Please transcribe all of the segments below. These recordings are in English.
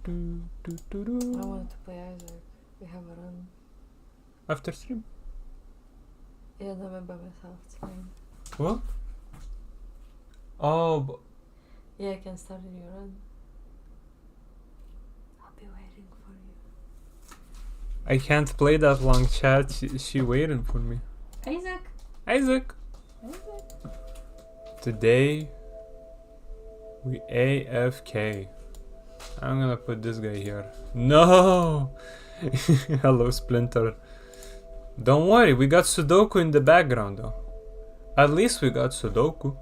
want to play Isaac. We have a run. After stream? Yeah, no, I'm by myself. It's fine. What? Oh, Yeah, I can start a new run. I'll be waiting for you. I can't play that long, chat. She waiting for me. Isaac! Isaac! Today, we AFK. I'm gonna put this guy here. No! Hello, Splinter. Don't worry, we got Sudoku in the background though. At least we got Sudoku.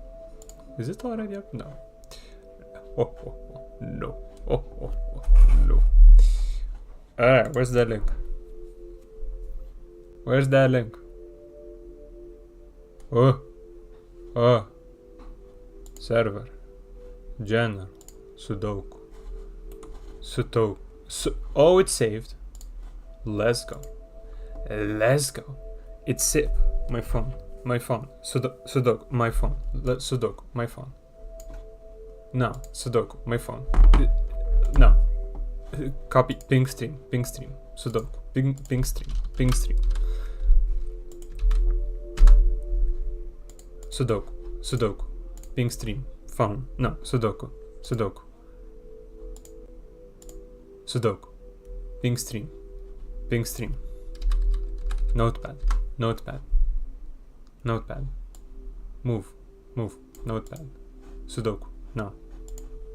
Is it already up? No. Oh, oh, oh. No. Oh, oh, oh. No. Alright, where's that link? Where's that link? Oh. Oh. Server. General. Sudoku. Sudoku. Oh, it's saved. Let's go. Let's go. It's saved. My phone. My phone. Sudoku. My phone. Sudoku. My phone. No. Sudoku. My phone. No. Copy. Ping stream. Ping stream. Sudoku. Ping stream. Ping stream. Sudoku. Sudoku. Ping stream. Phone. No. Sudoku. Sudoku. Sudoku. Ping stream. Ping stream. Notepad. Notepad. Notepad. Move. Move. Notepad. Sudoku. No.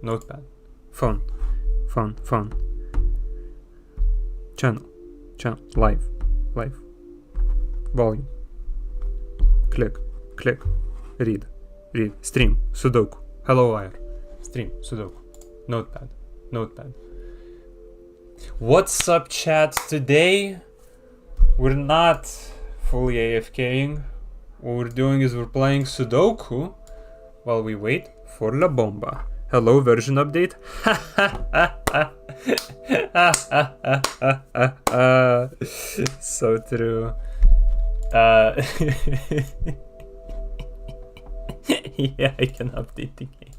Notepad. Phone. Phone. Phone. Channel. Channel. Live. Live. Volume. Click. Click. Read. Read. Stream. Sudoku. Hello wire. Stream. Sudoku. Notepad. Notepad. What's up, chat? Today we're not fully AFKing. What we're doing is we're playing Sudoku while we wait for La Bomba. Hello, version update. So true. Yeah, I can update the game.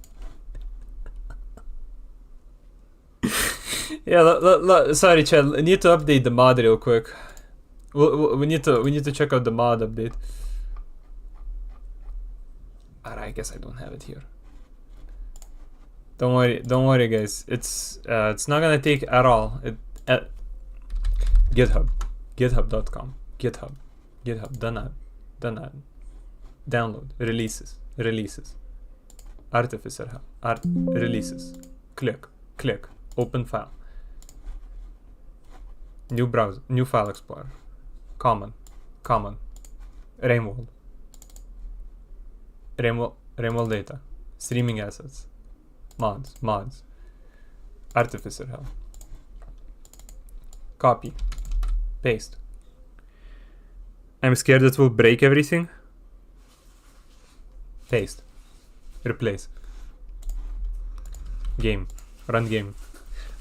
Yeah, sorry, chat. I need to update the mod real quick. We need to check out the mod update. Alright, I guess I don't have it here. Don't worry, guys. It's not gonna take at all. GitHub, github.com, GitHub, dannad, download, releases, artificer, releases, click, open file, new browser, new file explorer, common, Rainwald data, streaming assets, mods, artificer hell, copy, paste. I'm scared it will break everything. Paste, replace, game, run game.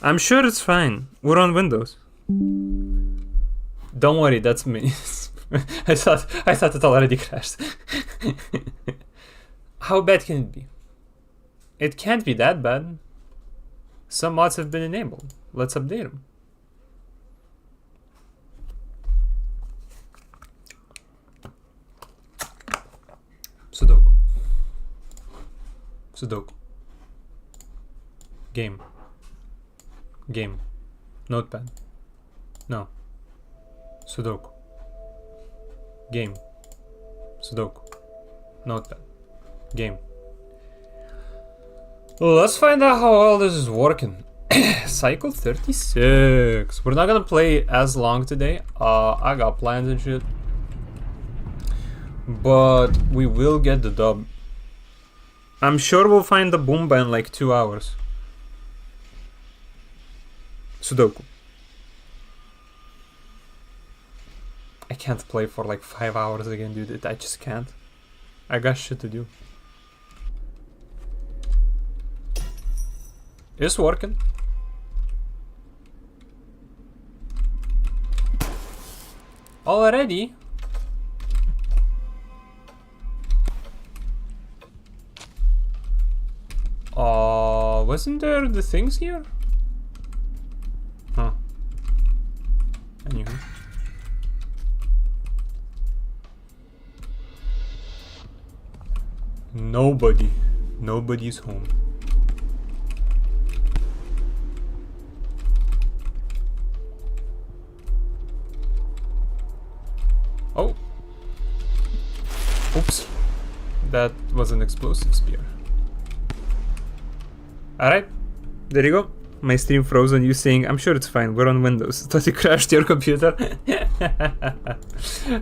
I'm sure it's fine. We're on Windows. Don't worry, that's me. I thought it already crashed. How bad can it be? It can't be that bad. Some mods have been enabled. Let's update them. Sudoku. Game. Notepad. No. Sudoku. Game. Sudoku. Notepad. Game. Let's find out how all this is working. Cycle 36. We're not gonna play as long today. I got plans and shit. But we will get the dub. I'm sure we'll find the Boomba in like 2 hours. Sudoku. I can't play for like 5 hours again, dude. I just can't. I got shit to do. It's working. Already? Wasn't there the things here? Nobody's home. Oh. Oops. That was an explosive spear. Alright. There you go. My stream froze on you saying, I'm sure it's fine, we're on Windows. Thought you crashed your computer.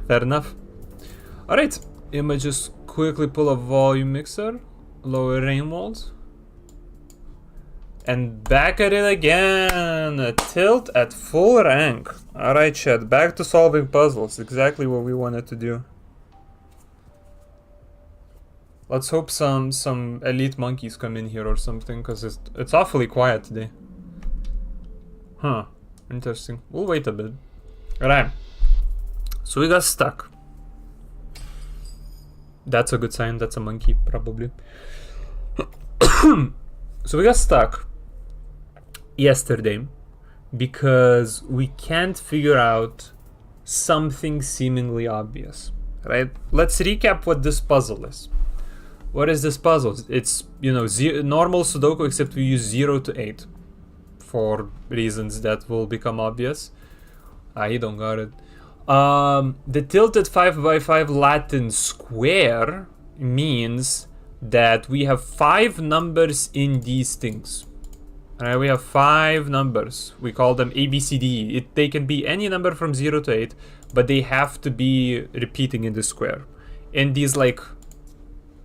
Fair enough. Alright. Images. Quickly pull a volume mixer, lower rain walls, and back at it again. A tilt at full rank. Alright, chat, back to solving puzzles. Exactly what we wanted to do. Let's hope some elite monkeys come in here or something, because it's awfully quiet today. Huh, interesting. We'll wait a bit. Alright, so we got stuck. That's a good sign. That's a monkey, probably. So we got stuck yesterday because we can't figure out something seemingly obvious, right? Let's recap what this puzzle is. What is this puzzle? It's, you know, normal Sudoku, except we use 0 to 8 for reasons that will become obvious. You don't got it. The tilted 5x5 Latin square means that we have 5 numbers in these things. Alright, we have 5 numbers. We call them A, B, C, D, E. They can be any number from 0 to 8, but they have to be repeating in the square. In these, like,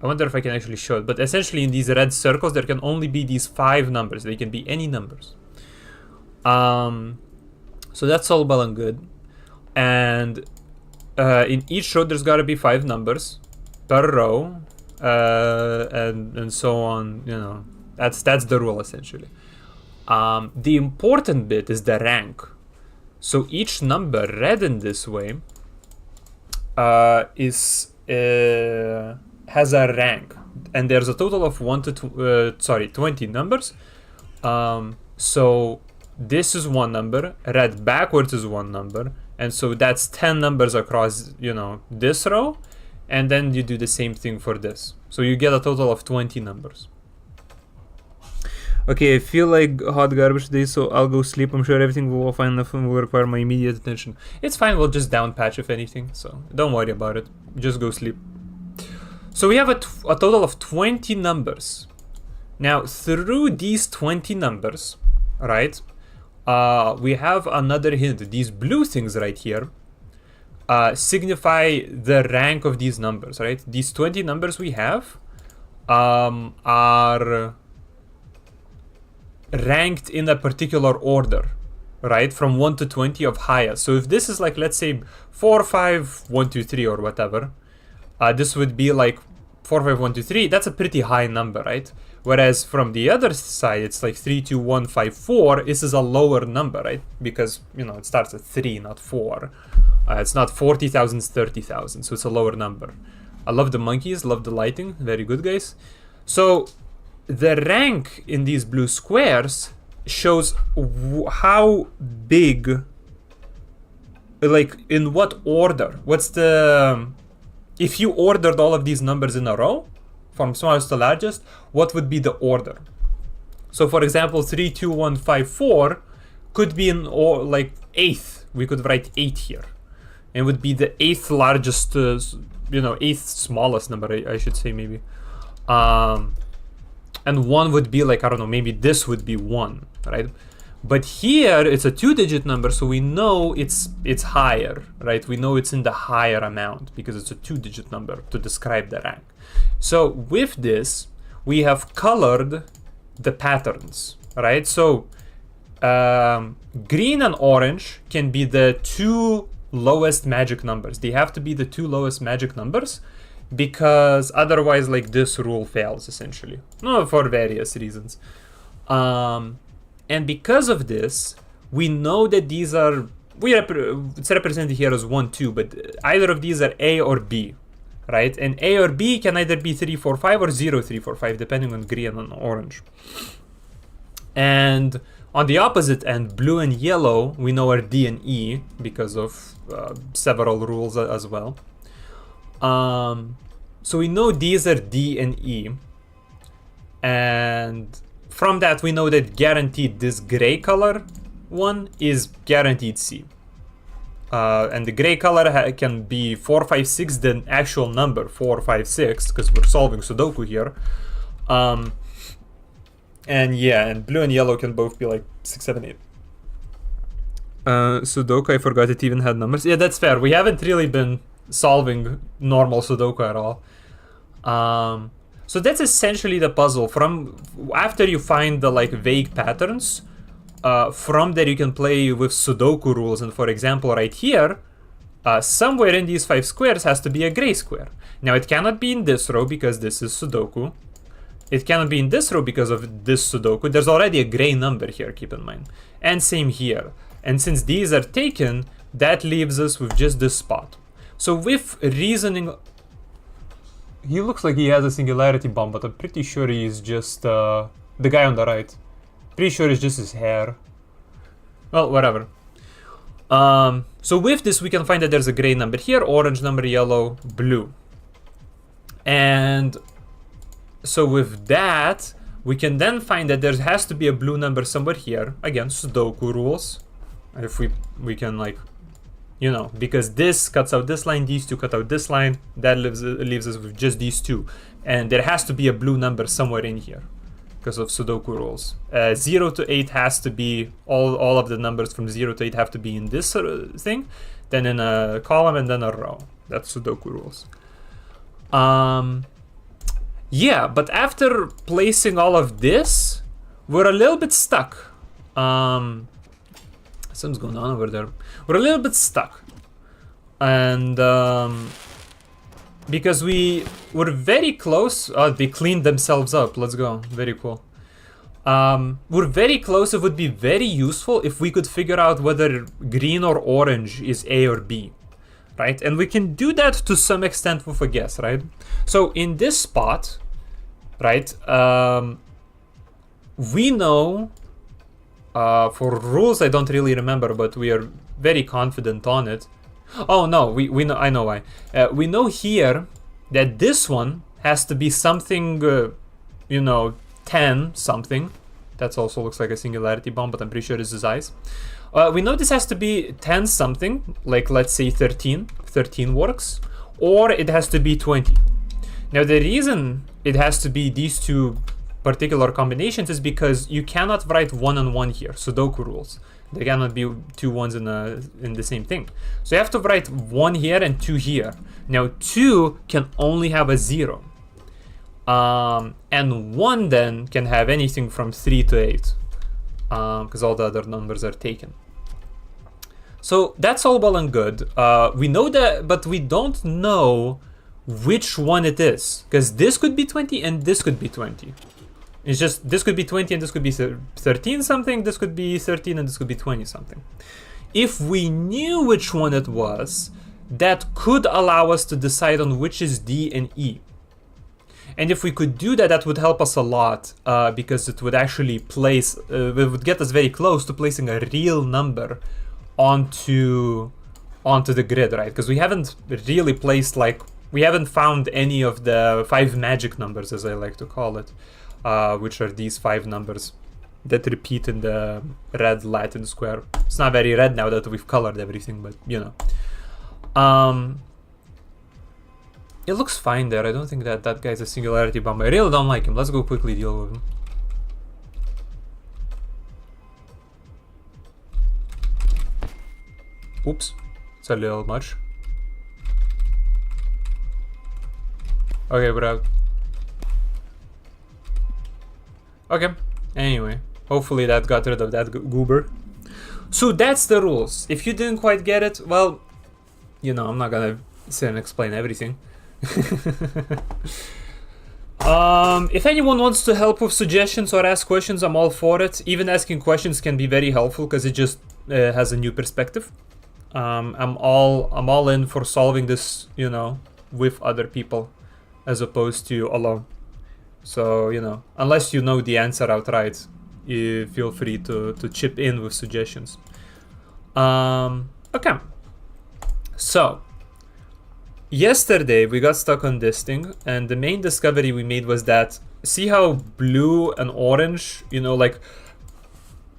I wonder if I can actually show it, but essentially in these red circles, there can only be these 5 numbers. They can be any numbers. So that's all well and good. And in each row there's got to be 5 numbers per row, and so on. You know, that's the rule essentially. The important bit is the rank. So each number read in this way has a rank, and there's a total of 20 numbers. So this is one number, read backwards is one number. And so that's 10 numbers across, you know, this row. And then you do the same thing for this. So you get a total of 20 numbers. Okay, I feel like hot garbage today, so I'll go sleep. I'm sure everything will fine enough and will require my immediate attention. It's fine, we'll just down patch if anything. So don't worry about it. Just go sleep. So we have a total of 20 numbers. Now, through these 20 numbers, right? We have another hint. These blue things right here signify the rank of these numbers, right? These 20 numbers we have are ranked in a particular order, right? From 1 to 20 of highest. So if this is like, let's say 4, 5, 1, 2, 3 or whatever, this would be like 4, 5, 1, 2, 3. That's a pretty high number, right? Whereas from the other side, it's like 3, 2, 1, 5, 4. This is a lower number, right? Because, you know, it starts at 3, not 4. It's not 40,000, it's 30,000. So it's a lower number. I love the monkeys, love the lighting. Very good, guys. So the rank in these blue squares shows how big, like in what order. What's the... If you ordered all of these numbers in a row, from smallest to largest, what would be the order? So for example, 3, 2, 1, 5, 4 could be in like 8th. We could write 8 here. It would be the 8th largest, you know, 8th smallest number, I should say maybe. And 1 would be like, I don't know, maybe this would be 1, right? But here it's a 2-digit number, so we know it's higher, right? We know it's in the higher amount because it's a 2-digit number to describe the rank. So with this, we have colored the patterns, right? So green and orange can be the 2 lowest magic numbers. They have to be the 2 lowest magic numbers because otherwise, like, this rule fails essentially. No, for various reasons. And because of this, we know that these are, it's represented here as 1, 2, but either of these are A or B, right? And A or B can either be 3, 4, 5 or 0, 3, 4, 5, depending on green and orange. And On the opposite end, blue and yellow, we know are D and E because of several rules as well. So we know these are D and E. And from that, we know that guaranteed this gray color one is guaranteed C. And the gray color can be 4, 5, 6, the actual number 4, 5, 6, because we're solving Sudoku here. And yeah, and blue and yellow can both be like 6, 7, 8. Sudoku, I forgot it even had numbers. Yeah, that's fair. We haven't really been solving normal Sudoku at all. So that's essentially the puzzle. From after you find the like vague patterns, from there you can play with Sudoku rules. And for example, right here, somewhere in these 5 squares has to be a gray square. Now it cannot be in this row because this is Sudoku. It cannot be in this row because of this Sudoku. There's already a gray number here, keep in mind. And same here. And since these are taken, that leaves us with just this spot. So with reasoning... He looks like he has a singularity bomb, but I'm pretty sure he's just the guy on the right. Pretty sure it's just his hair. Well, whatever. So with this, we can find that there's a gray number here, orange number, yellow, blue. And so with that, we can then find that there has to be a blue number somewhere here. Again, Sudoku rules. If we can like, you know, because this cuts out this line, these two cut out this line, that leaves us with just these two. And there has to be a blue number somewhere in here because of Sudoku rules. 0 to 8 has to be, all of the numbers from 0 to 8 have to be in this thing, then in a column and then a row. That's Sudoku rules. Yeah, but after placing all of this, we're a little bit stuck. Something's going on over there. We're a little bit stuck. And because we were very close. Oh, they cleaned themselves up. Let's go. Very cool. We're very close. It would be very useful if we could figure out whether green or orange is A or B. Right? And we can do that to some extent with a guess, right? So in this spot, right, we know, for rules I don't really remember, but we are very confident on it. Oh no, we know, I know why. We know here that this one has to be something, you know, 10 something. That also looks like a singularity bomb, but I'm pretty sure it's his eyes. We know this has to be 10 something, like let's say 13. 13 works. Or it has to be 20. Now the reason it has to be these two particular combinations is because you cannot write 1 and 1 here, Sudoku rules. There cannot be 2 ones in the same thing. So you have to write 1 here and 2 here. Now 2 can only have a 0. And 1 then can have anything from 3 to 8. Because all the other numbers are taken. So that's all well and good. We know that, but we don't know which one it is. Because this could be 20 and this could be 20. It's just, this could be 20 and this could be 13 something, this could be 13 and this could be 20 something. If we knew which one it was, that could allow us to decide on which is D and E. And if we could do that, that would help us a lot, because it would actually place, it would get us very close to placing a real number onto the grid, right? Because we haven't really placed, like, we haven't found any of the 5 magic numbers, as I like to call it, which are these 5 numbers that repeat in the red Latin square. It's not very red now that we've colored everything, but you know. It looks fine there. I don't think that that guy's a singularity bomb. I really don't like him. Let's go quickly deal with him. Oops, it's a little much. Okay, we're out. Okay, anyway, hopefully that got rid of that goober. So that's the rules. If you didn't quite get it, well, you know, I'm not gonna sit and explain everything. If anyone wants to help with suggestions or ask questions, I'm all for it. Even asking questions can be very helpful because it just has a new perspective. I'm all in for solving this, you know, with other people as opposed to alone. So, you know, unless you know the answer outright, feel free to chip in with suggestions. Okay. So, yesterday we got stuck on this thing, and the main discovery we made was that, see how blue and orange, you know, like,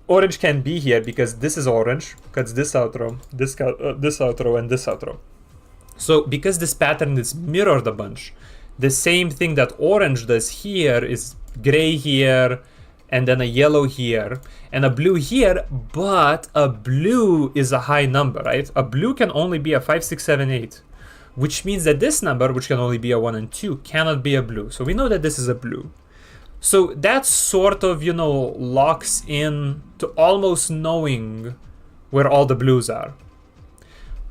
orange can be here because this is orange, because this outrow, this outrow, and this outrow. So because this pattern is mirrored a bunch, the same thing that orange does here is gray here, and then a yellow here, and a blue here, but a blue is a high number, right? A blue can only be a 5, 6, 7, 8, which means that this number, which can only be a 1 and 2, cannot be a blue. So we know that this is a blue. So that sort of, you know, locks in to almost knowing where all the blues are.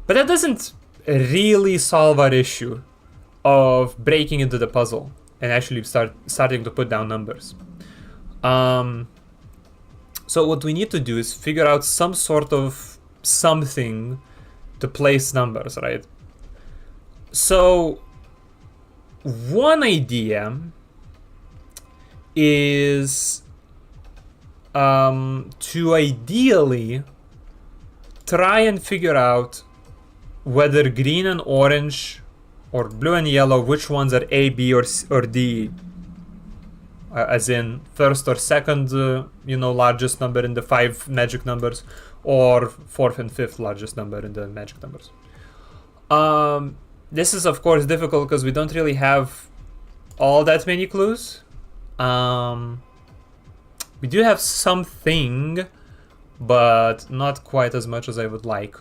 But that doesn't really solve our issue of breaking into the puzzle and actually starting to put down numbers. So what we need to do is figure out some sort of something to place numbers, right? So one idea is to ideally try and figure out whether green and orange or blue and yellow, which ones are A, B, or D, as in first or second, you know, largest number in the 5 magic numbers, or 4th and 5th largest number in the magic numbers. This is of course difficult because we don't really have all that many clues. We do have something, but not quite as much as I would like.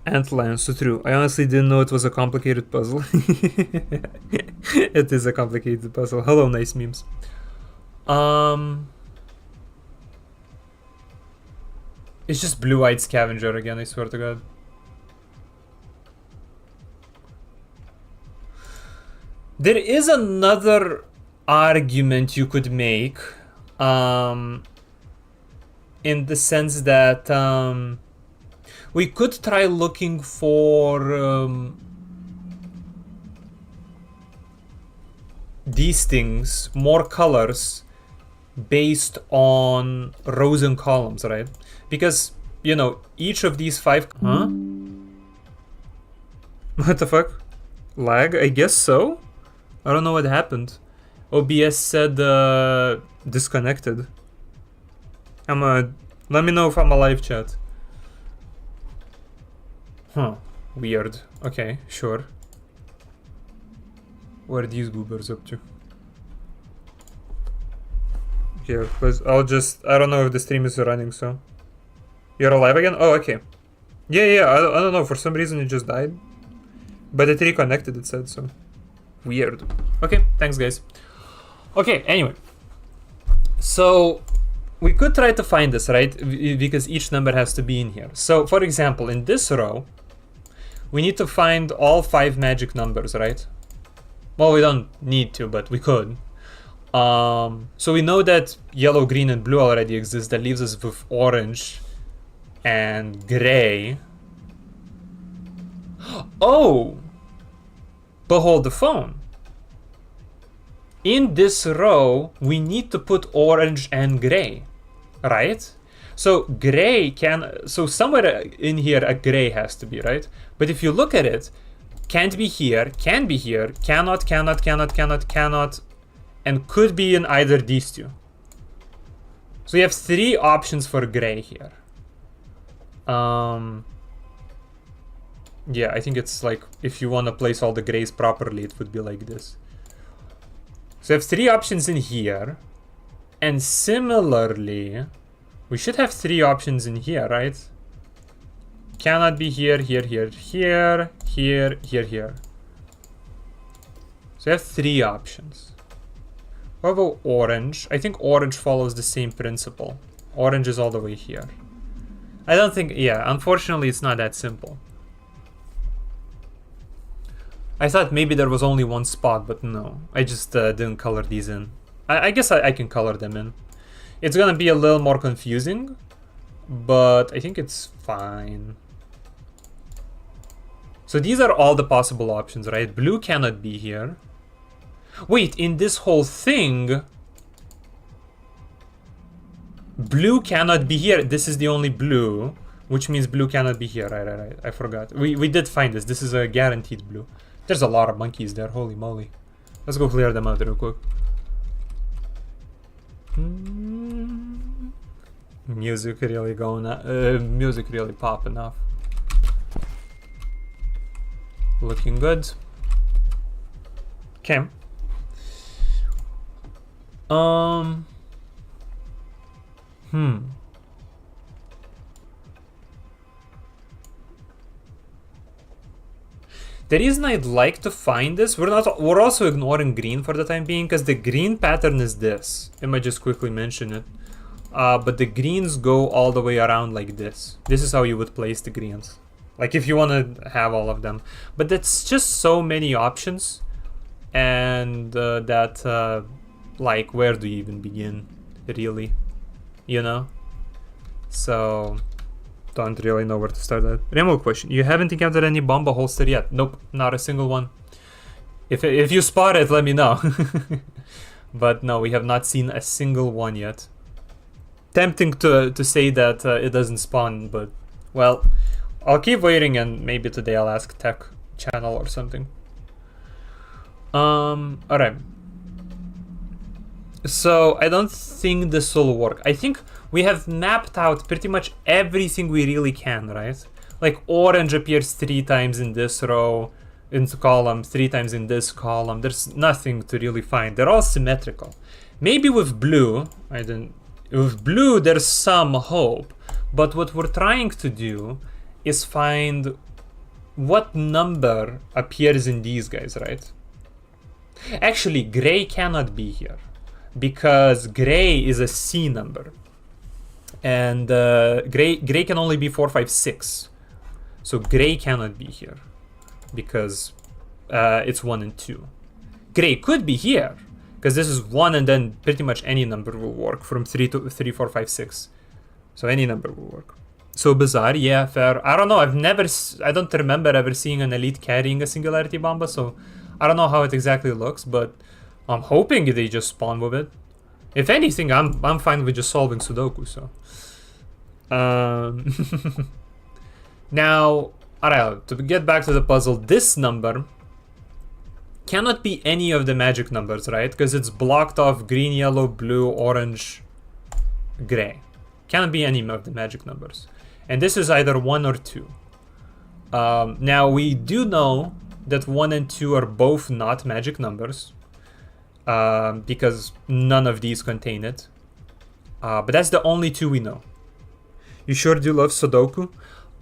Antlion, so true. I honestly didn't know it was a complicated puzzle. It is a complicated puzzle. Hello, nice memes. It's just blue-eyed scavenger again, I swear to God. There is another argument you could make, in the sense that we could try looking for these things, more colors, based on rows and columns, right? Because, you know, each of these 5... Huh? What the fuck? Lag? I guess so? I don't know what happened. OBS said disconnected. Let me know if I'm a live chat. Huh. Weird. Okay, sure. What are these goobers up to? Here, I don't know if the stream is running, so... You're alive again? Oh, okay. Yeah, I don't know, for some reason it just died. But it reconnected, it said, so... Weird. Okay, thanks guys. Okay, anyway. So, we could try to find this, right? Because each number has to be in here. So, for example, in this row, we need to find all 5 magic numbers, right? Well, we don't need to, but we could. So we know that yellow, green, and blue already exist. That leaves us with orange and gray. Oh! But hold the phone. In this row, we need to put orange and gray, right? So gray so somewhere in here a gray has to be, right? But if you look at it, can't be here, can be here, cannot, and could be in either these two. So you have 3 options for gray here. Yeah, I think it's like, if you want to place all the grays properly, it would be like this. So you have 3 options in here. And similarly, we should have 3 options in here, right? Cannot be here, here, here, here, here, here, here. So you have 3 options. What about orange? I think orange follows the same principle. Orange is all the way here. I don't think, yeah, unfortunately it's not that simple. I thought maybe there was only one spot, but no. I just didn't color these in. I guess I can color them in. It's gonna be a little more confusing, but I think it's fine. So these are all the possible options, right? Blue cannot be here. Wait, in this whole thing, blue cannot be here. This is the only blue, which means blue cannot be here. Right. I forgot. We did find this. This is a guaranteed blue. There's a lot of monkeys there. Holy moly. Let's go clear them out real quick. Music really going. Music really popping off. Looking good. Okay. The reason I'd like to find this, we're also ignoring green for the time being, because the green pattern is this. I might just quickly mention it. But the greens go all the way around like this. This is how you would place the greens. Like if you want to have all of them. But that's just so many options. And like, where do you even begin, really? You know? So, don't really know where to start that. Remote question. You haven't encountered any bomba holster yet? Nope, not a single one. If you spot it, let me know. But no, we have not seen a single one yet. Tempting to say that it doesn't spawn, but, well, I'll keep waiting, and maybe today I'll ask Tech channel or something. Alright. So, I don't think this will work. I think we have mapped out pretty much everything we really can, right? Like, orange appears 3 times in this row, in the column, 3 times in this column. There's nothing to really find. They're all symmetrical. Maybe with blue, with blue there's some hope, but what we're trying to do is find what number appears in these guys, right? Actually, gray cannot be here, because gray is a C number. And gray can only be 4, 5, 6. So gray cannot be here, because it's 1 and 2. Gray could be here, because this is 1, and then pretty much any number will work from 3 to 3, 4, 5, 6. So any number will work. So bizarre, yeah, fair. I don't know, I don't remember ever seeing an elite carrying a singularity bomba, so I don't know how it exactly looks, but I'm hoping they just spawn with it. If anything, I'm fine with just solving Sudoku, so. Now, alright, to get back to the puzzle, this number cannot be any of the magic numbers, right? Because it's blocked off green, yellow, blue, orange, gray. Cannot be any of the magic numbers. And this is either 1 or 2. Now, we do know that 1 and 2 are both not magic numbers. Because none of these contain it. But that's the only 2 we know. You sure do love Sudoku?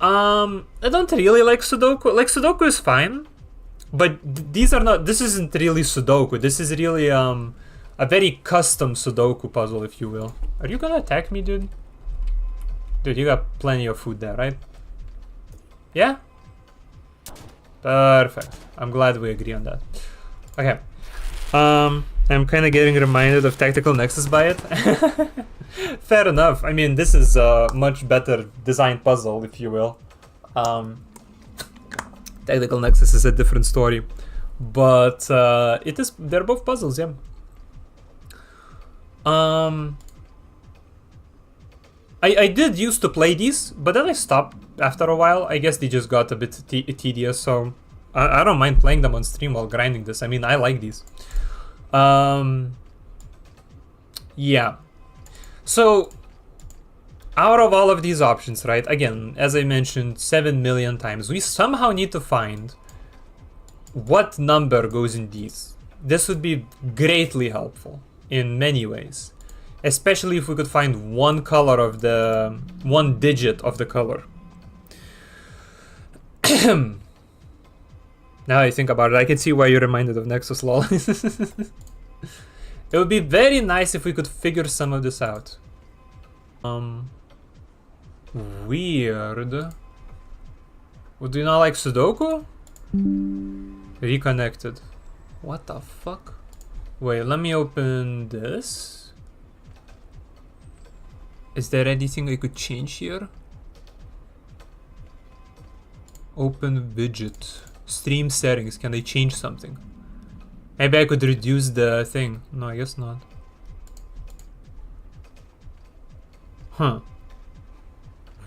I don't really like Sudoku. Like, Sudoku is fine. But these are not... This isn't really Sudoku. This is really a very custom Sudoku puzzle, if you will. Are you gonna attack me, dude? Dude, you got plenty of food there, right? Yeah? Perfect. I'm glad we agree on that. Okay. I'm kind of getting reminded of Tactical Nexus by it. Fair enough. I mean, this is a much better designed puzzle, if you will. Tactical Nexus is a different story. But they're both puzzles, yeah. I did used to play these, but then I stopped after a while. I guess they just got a bit tedious, so I don't mind playing them on stream while grinding this. I mean, I like these. Yeah. So, out of all of these options, right, again, as I mentioned 7 million times, we somehow need to find what number goes in these. This would be greatly helpful in many ways. Especially if we could find one color of the... one digit of the color. Now I think about it, I can see why you're reminded of Nexus, lol. It would be very nice if we could figure some of this out. Weird. Well, do you not like Sudoku? Reconnected. What the fuck? Wait, let me open this. Is there anything I could change here? Open widget. Stream settings. Can I change something? Maybe I could reduce the thing. No, I guess not. Huh.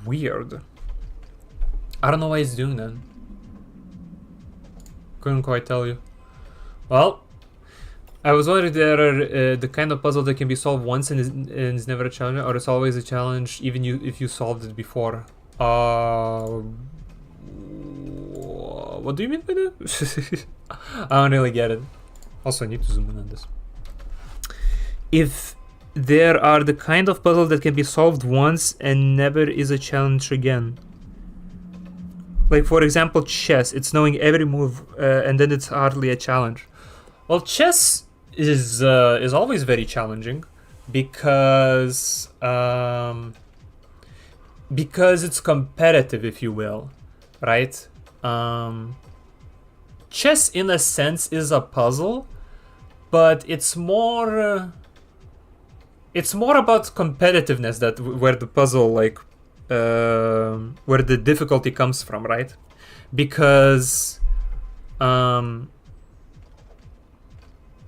Weird. I don't know why it's doing that. Couldn't quite tell you. Well, I was wondering if there are the kind of puzzle that can be solved once and is never a challenge, or it's always a challenge even if you solved it before. What do you mean by that? I don't really get it. Also, I need to zoom in on this. If there are the kind of puzzle that can be solved once and never is a challenge again. Like, for example, chess. It's knowing every move and then it's hardly a challenge. Well, chess is always very challenging because it's competitive, if you will, right? Chess, in a sense, is a puzzle, but it's more about competitiveness where the puzzle, like, where the difficulty comes from, right? Because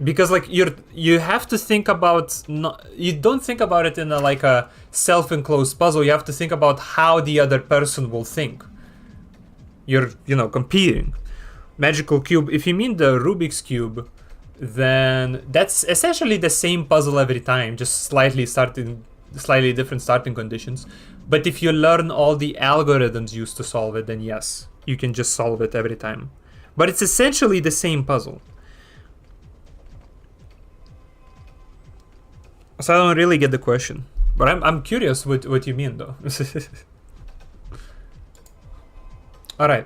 like you have to think about, you don't think about it in a self-enclosed puzzle. You have to think about how the other person will think. You're competing. Magical cube. If you mean the Rubik's cube, then that's essentially the same puzzle every time, just slightly different starting conditions. But if you learn all the algorithms used to solve it, then yes, you can just solve it every time. But it's essentially the same puzzle. So I don't really get the question, but I'm curious what you mean though. All right.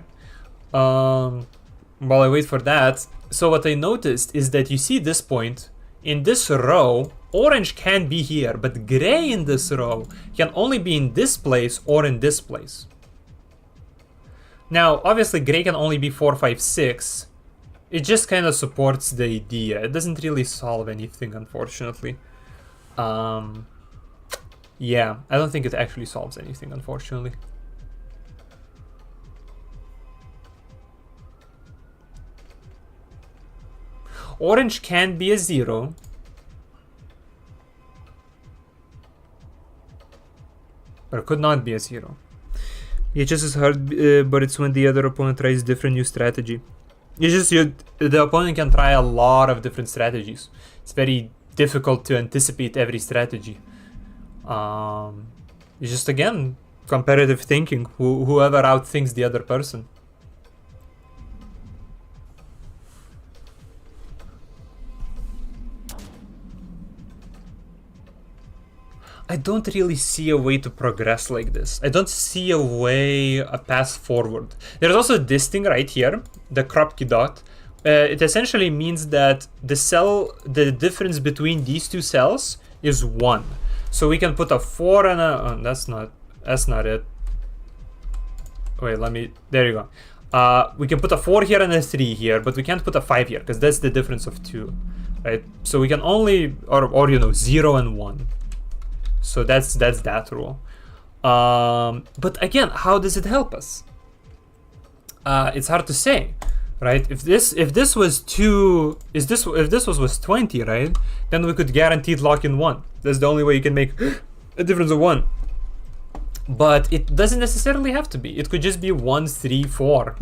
While I wait for that, so what I noticed is that you see this point in this row, orange can be here, but gray in this row can only be in this place or in this place. Now, obviously, gray can only be 4, 5, 6. It just kind of supports the idea. It doesn't really solve anything, unfortunately. Yeah, I don't think it actually solves anything, unfortunately. Orange can be a 0. But it could not be a 0. It just is hard, but it's when the other opponent tries different new strategy. It's just the opponent can try a lot of different strategies. It's very difficult to anticipate every strategy. It's just, again, competitive thinking. Whoever outthinks the other person. I don't really see a way to progress like this. I don't see a path forward. There's also this thing right here, the kropki dot. It essentially means that the difference between these two cells is 1. So we can put a 4 and a, oh, that's not it. Wait, there you go. We can put a 4 here and a 3 here, but we can't put a 5 here because that's the difference of 2, right? So we can only, or 0 and 1. So that's that rule. But again, how does it help us? It's hard to say, right? If this was 2, if this was 20, right? Then we could guaranteed lock in 1. That's the only way you can make a difference of 1. But it doesn't necessarily have to be. It could just be 1, 3, 4.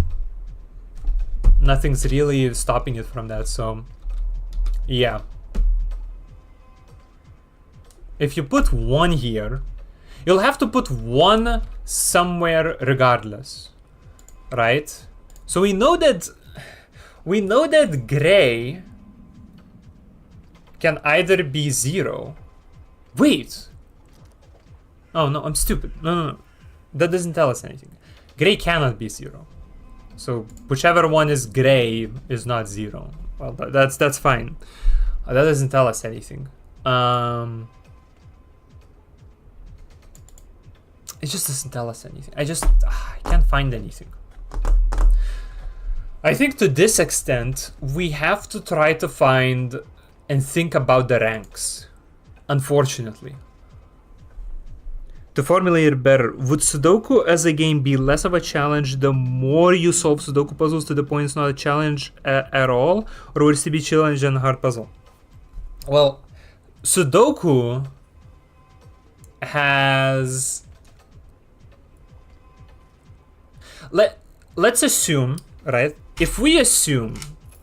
Nothing's really stopping it from that. So, yeah. If you put 1 here, you'll have to put 1 somewhere regardless, right? So we know that gray can either be 0. Wait. Oh no, I'm stupid. No. That doesn't tell us anything. Gray cannot be 0. So whichever one is gray is not 0. Well, that's fine. That doesn't tell us anything. It just doesn't tell us anything. I can't find anything. I think to this extent, we have to try to find and think about the ranks. Unfortunately. To formulate it better, would Sudoku as a game be less of a challenge the more you solve Sudoku puzzles to the point it's not a challenge at all? Or would it still be challenge and hard puzzle? Well, Sudoku has... Let's assume, right? If we assume,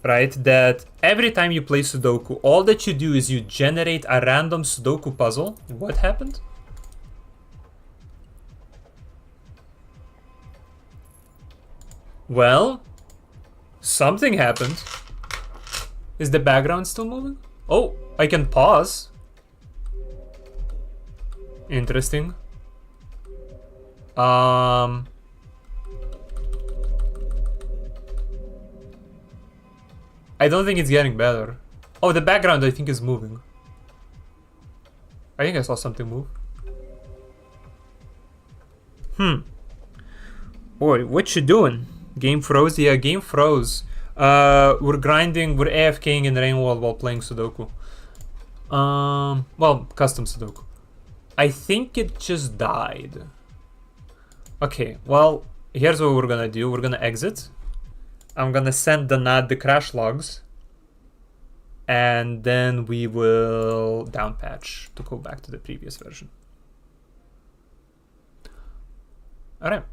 right, that every time you play Sudoku, all that you do is you generate a random Sudoku puzzle, what happened? Well, something happened. Is the background still moving? Oh, I can pause. Interesting. I don't think it's getting better. Oh, the background I think is moving. I think I saw something move. Boy, what you doing? Game froze? Yeah, game froze. We're grinding, we're AFKing in Rainwall while playing Sudoku. Well, custom Sudoku. I think it just died. Okay, well, here's what we're gonna do. We're gonna exit. I'm gonna send dannad the crash logs. And then we will downpatch to go back to the previous version. Alright.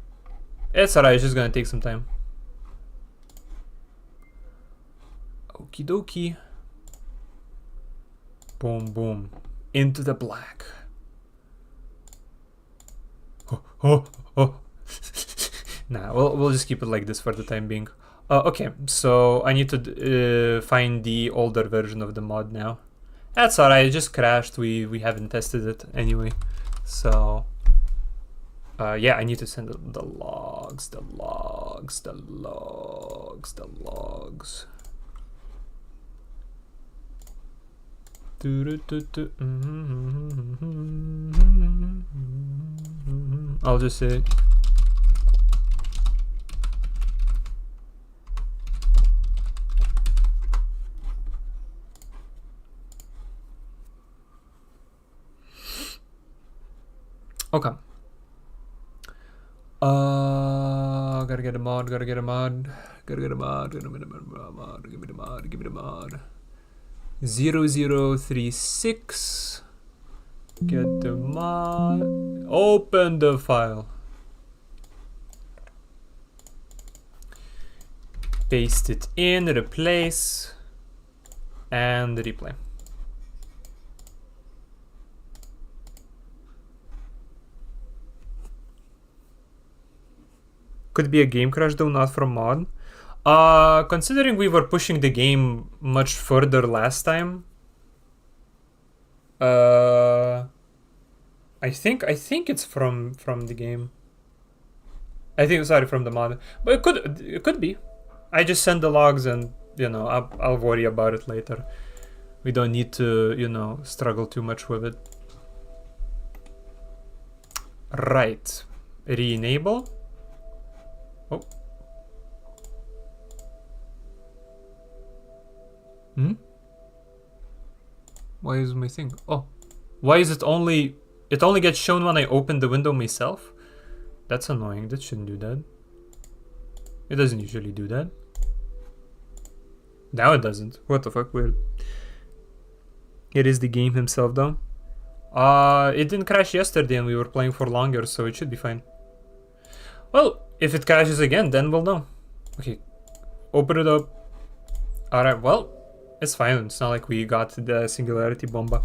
It's alright, it's just gonna take some time. Okie dokie. Boom, boom. Into the black. Oh. Nah, we'll just keep it like this for the time being. Okay, so I need to find the older version of the mod now. That's alright, it just crashed. We haven't tested it anyway. So yeah, I need to send the logs. I'll just say okay. Gotta get a mod. Give me the mod. 0036. Get the mod. Open the file. Paste it in, replace, and replay. Could be a game crash though, not from mod. Considering we were pushing the game much further last time, I think it's from the game. Sorry, from the mod, but it could be. I just send the logs and I'll worry about it later. We don't need to struggle too much with it. Right, re-enable. Oh. Why is my thing? Oh. Why is it only gets shown when I open the window myself? That's annoying. That shouldn't do that. It doesn't usually do that. Now it doesn't. What the fuck? Weird. It is the game himself though. It didn't crash yesterday and we were playing for longer, so it should be fine. Well, if it crashes again, then we'll know. Okay, open it up. Alright, well, it's fine. It's not like we got the singularity bomba.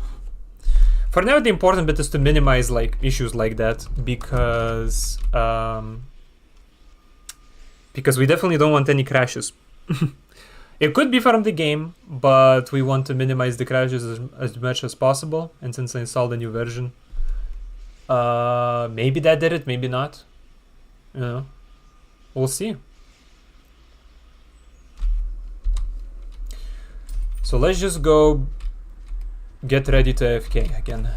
For now, the important bit is to minimize like issues like that because we definitely don't want any crashes. It could be from the game, but we want to minimize the crashes as much as possible. And since I installed a new version, maybe that did it, maybe not. We'll see. So let's just go get ready to AFK again.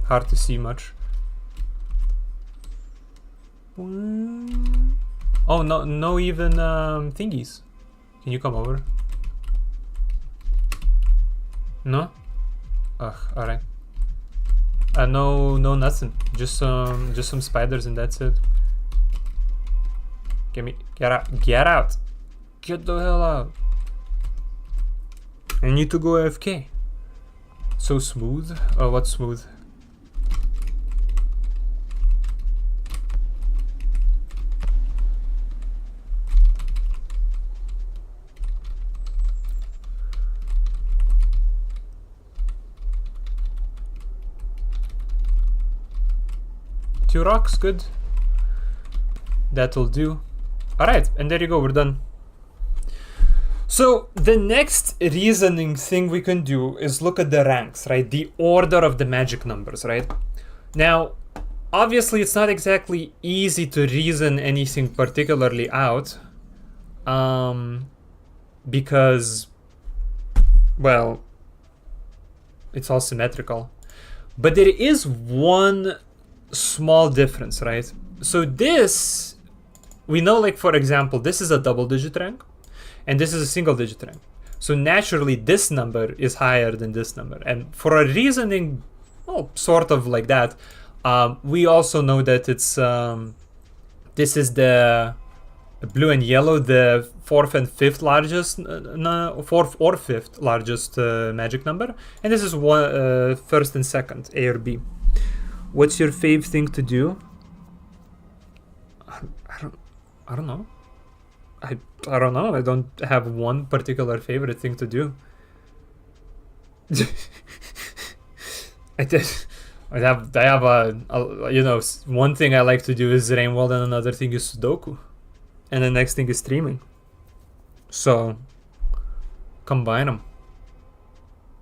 hard to see much. Oh, no even thingies. Can you come over? No? Ugh, alright. No nothing. Just some spiders and that's it. Get out. Get the hell out. I need to go AFK. So smooth. Oh, what's smooth? Two rocks, good. That'll do. Alright, and there you go, we're done. So the next reasoning thing we can do is look at the ranks, right? The order of the magic numbers, right? Now, obviously it's not exactly easy to reason anything particularly out. Because, well, it's all symmetrical. But there is one small difference, right? So this, we know, like, for example, this is a double-digit rank, and this is a single-digit rank. So naturally, this number is higher than this number. And for a reasoning, well, sort of like that, we also know that it's, this is the blue and yellow, the fourth and fifth largest, fourth or fifth largest magic number. And this is one, first and second, A or B. What's your fave thing to do? I don't know. I don't know. I don't have one particular favorite thing to do. I have a you know, one thing I like to do is Rainworld, and another thing is Sudoku, and the next thing is streaming. So combine them.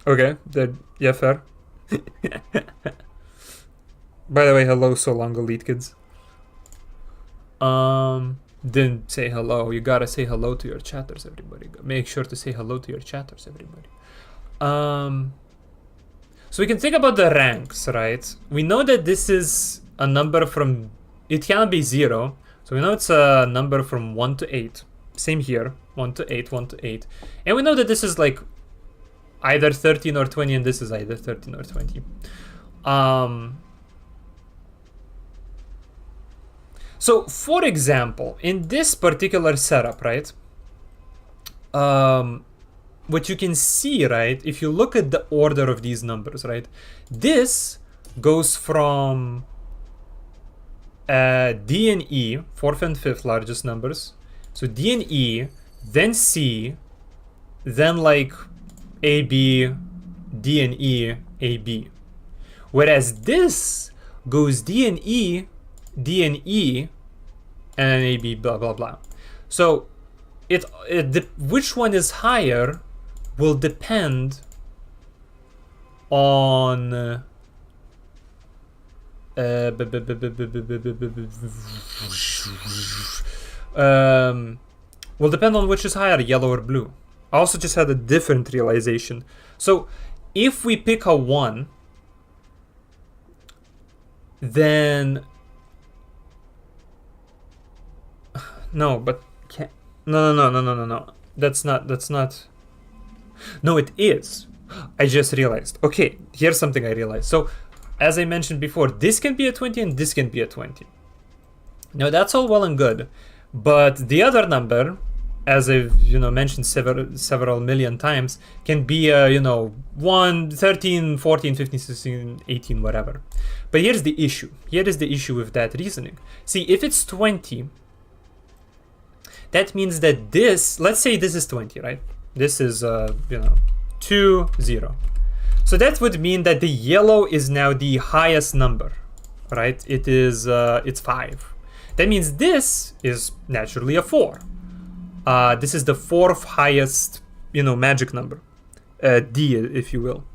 Okay, yeah, fair. By the way, hello, so long, elite kids. Didn't say hello. You gotta say hello to your chatters, everybody. Make sure to say hello to your chatters, everybody. So we can think about the ranks, right? We know that this is a number from, it cannot be 0. So we know it's a number from 1 to 8. Same here, 1 to 8, 1 to 8. And we know that this is like either 13 or 20, and this is either 13 or 20. So, for example, in this particular setup, right, what you can see, right, if you look at the order of these numbers, right, this goes from D and E, fourth and fifth largest numbers. So D and E, then C, then like A, B, D and E, A, B. Whereas this goes D and E, D and E, and then A, B, blah, blah, blah. So which one is higher will depend on will depend on which is higher, yellow or blue. I also just had a different realization. So if we pick a 1, then no, but can't. No. That's not. No, it is. I just realized. Okay, here's something I realized. So, as I mentioned before, this can be a 20 and this can be a 20. Now, that's all well and good. But the other number, as I've mentioned several million times, can be 1, 13, 14, 15, 16, 18, whatever. But here's the issue. Here is the issue with that reasoning. See, if it's 20, that means that this, let's say this is 20, right? This is 2, 0. So that would mean that the yellow is now the highest number, right? It is it's 5. That means this is naturally a 4. This is the fourth highest, magic number, D, if you will.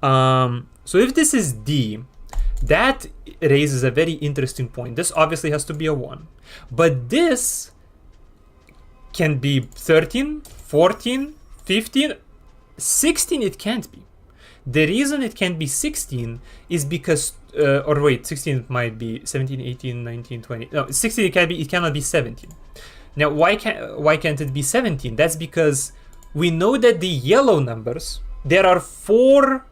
So if this is D, that raises a very interesting point. This obviously has to be a 1, but this can be 13, 14, 15, 16. It can't be, The reason it can't be 16 is because, or wait, 16 might be 17, 18, 19, 20. No, 16 it cannot be 17. Now, why can't it be 17? That's because we know that the yellow numbers, there are four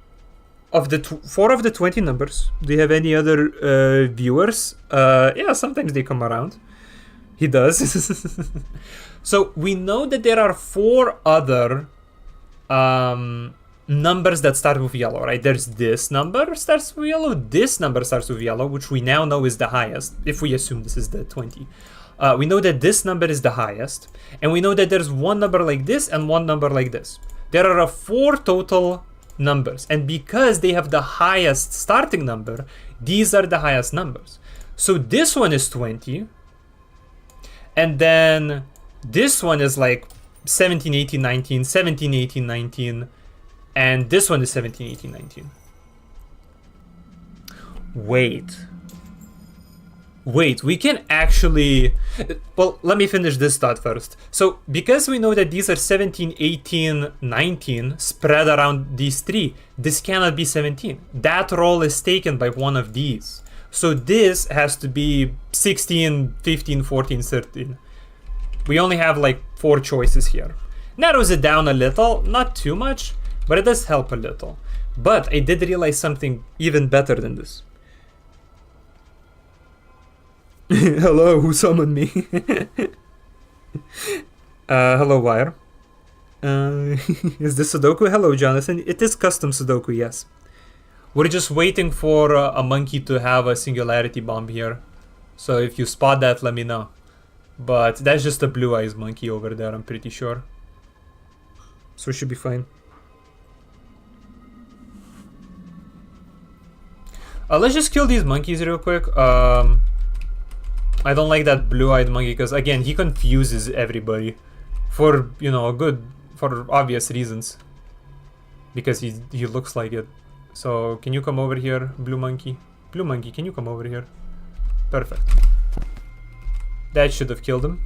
of the 20 numbers. Do you have any other viewers? Yeah, sometimes they come around. He does. So we know that there are four other numbers that start with yellow, right? There's this number starts with yellow, this number starts with yellow, which we now know is the highest, if we assume this is the 20. We know that this number is the highest, and we know that there's one number like this and one number like this. There are four total numbers, and because they have the highest starting number, these are the highest numbers. So this one is 20, and then this one is like 17, 18, 19, 17, 18, 19, and this one is 17, 18, 19. Wait, we can actually... Well, let me finish this thought first. So, because we know that these are 17, 18, 19 spread around these three, this cannot be 17. That role is taken by one of these. So this has to be 16, 15, 14, 13. We only have like 4 choices here. Narrows it down a little, not too much, but it does help a little. But I did realize something even better than this. Hello, who summoned me? Hello, Wire. Is this Sudoku? Hello, Jonathan. It is custom Sudoku, yes. We're just waiting for a monkey to have a singularity bomb here. So if you spot that, let me know. But that's just a blue eyes monkey over there, I'm pretty sure. So it should be fine. Let's just kill these monkeys real quick. I don't like that blue-eyed monkey because, again, he confuses everybody for, you know, for obvious reasons. Because he looks like it. So, can you come over here, blue monkey? Blue monkey, can you come over here? Perfect. That should have killed him.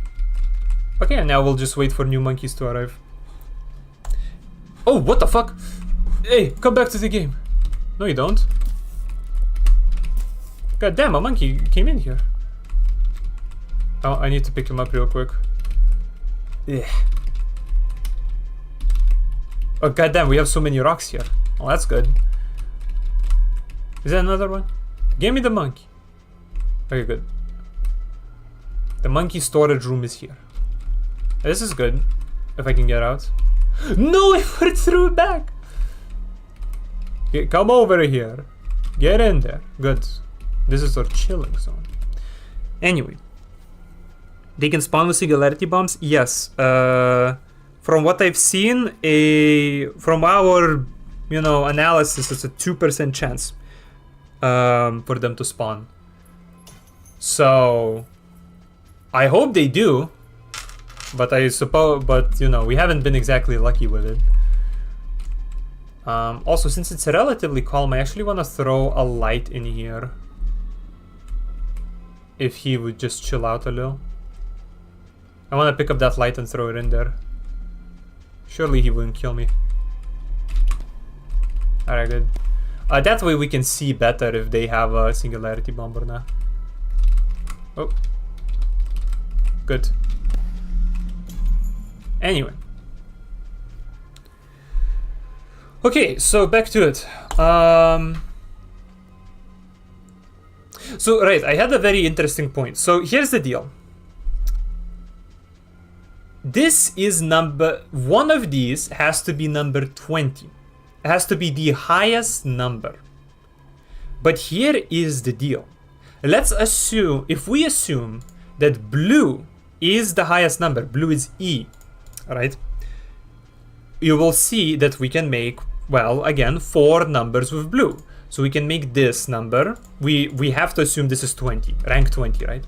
Okay, and now we'll just wait for new monkeys to arrive. Oh, what the fuck? Hey, come back to the game. No, you don't. God damn, a monkey came in here. Oh, I need to pick him up real quick. Yeah. Oh, goddamn, we have so many rocks here. Oh, that's good. Is that another one? Give me the monkey. Okay, good. The monkey storage room is here. This is good. If I can get out. No, I put it through back. Okay, come over here. Get in there. Good. This is our chilling zone. Anyway. They can spawn with singularity bombs? Yes. From what I've seen, from our, analysis, it's a 2% chance for them to spawn. So, I hope they do. But I suppose, we haven't been exactly lucky with it. Also, since it's relatively calm, I actually want to throw a light in here. If he would just chill out a little. I want to pick up that light and throw it in there. Surely he wouldn't kill me. Alright, good. That way we can see better if they have a singularity bomb or not. Oh. Good. Anyway. Okay, so back to it. So, right, I had a very interesting point. So, here's the deal. This is one of these has to be number 20. It has to be the highest number. But here is the deal. Let's assume, if we assume that blue is the highest number, blue is E, right? You will see that we can make, well, again, 4 numbers with blue. So we can make this number, we have to assume this is 20, rank 20, right?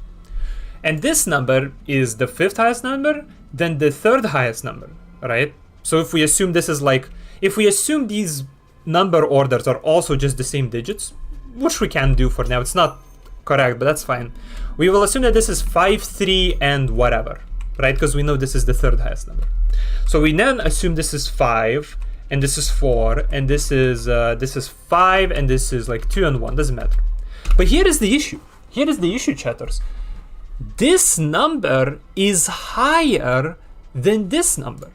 And this number is the 5th highest number, then the 3rd highest number, right? So if we assume this is like, if we assume these number orders are also just the same digits, which we can do for now, it's not correct, but that's fine. We will assume that this is 5, 3, and whatever, right? Because we know this is the 3rd highest number. So we then assume this is 5, and this is 4, and this is 5, and this is like 2 and 1. Doesn't matter. But here is the issue. Here is the issue, chatters. This number is higher than this number,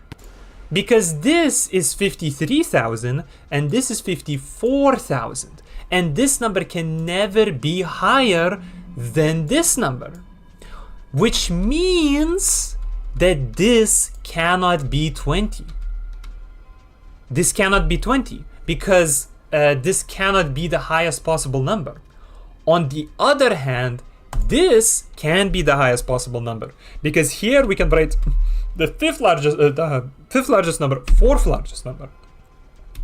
because this is 53,000 and this is 54,000, and this number can never be higher than this number, which means that this cannot be 20. This cannot be 20 because this cannot be the highest possible number. On the other hand, this can be the highest possible number, because here we can write the fifth largest number, fourth largest number,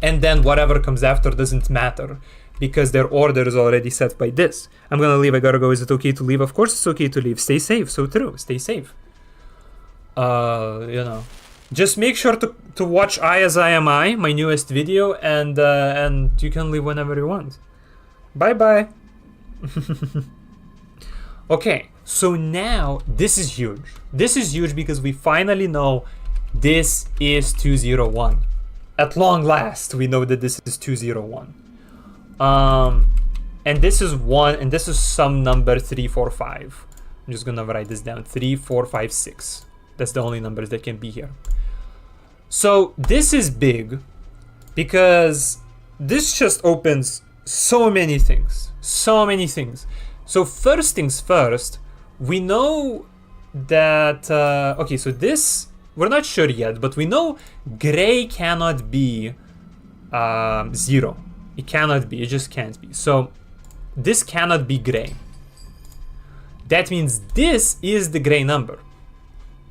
and then whatever comes after doesn't matter because their order is already set by this. I'm gonna leave. I gotta go. Is it okay to leave? Of course it's okay to leave. Stay safe. So true. Stay safe. You know, just make sure to watch I as I Am I, my newest video, and you can leave whenever you want. Bye bye. Okay, so now this is huge. This is huge because we finally know this is 201. At long last, we know that this is 201. And this is 1, and this is some number 3, 4, 5. I'm just gonna write this down. 3, 4, 5, 6. That's the only numbers that can be here. So this is big because this just opens so many things. So many things. So first things first, we know that, okay, so this, we're not sure yet, but we know gray cannot be 0. It cannot be, it just can't be. So this cannot be gray. That means this is the gray number.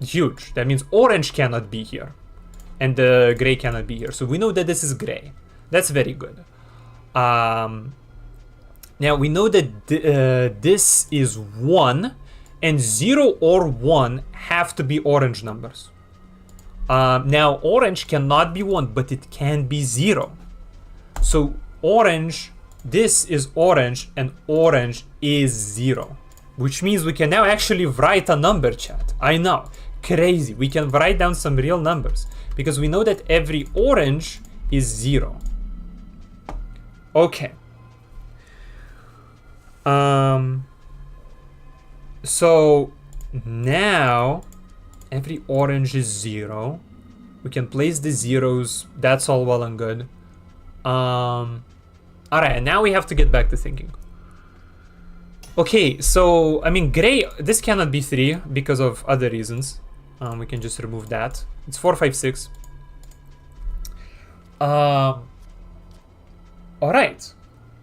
Huge. That means orange cannot be here. And the gray cannot be here. So we know that this is gray. That's very good. Now we know that this is 1, and 0 or 1 have to be orange numbers. Now orange cannot be 1, but it can be 0. So orange, this is orange, and orange is 0. Which means we can now actually write a number, chat. I know, crazy. We can write down some real numbers, because we know that every orange is 0. Okay. So now every orange is 0. We can place the zeros. That's all well and good. Alright, now we have to get back to thinking. Okay, so I mean gray, this cannot be 3 because of other reasons. We can just remove that. It's 4, 5, 6. Alright.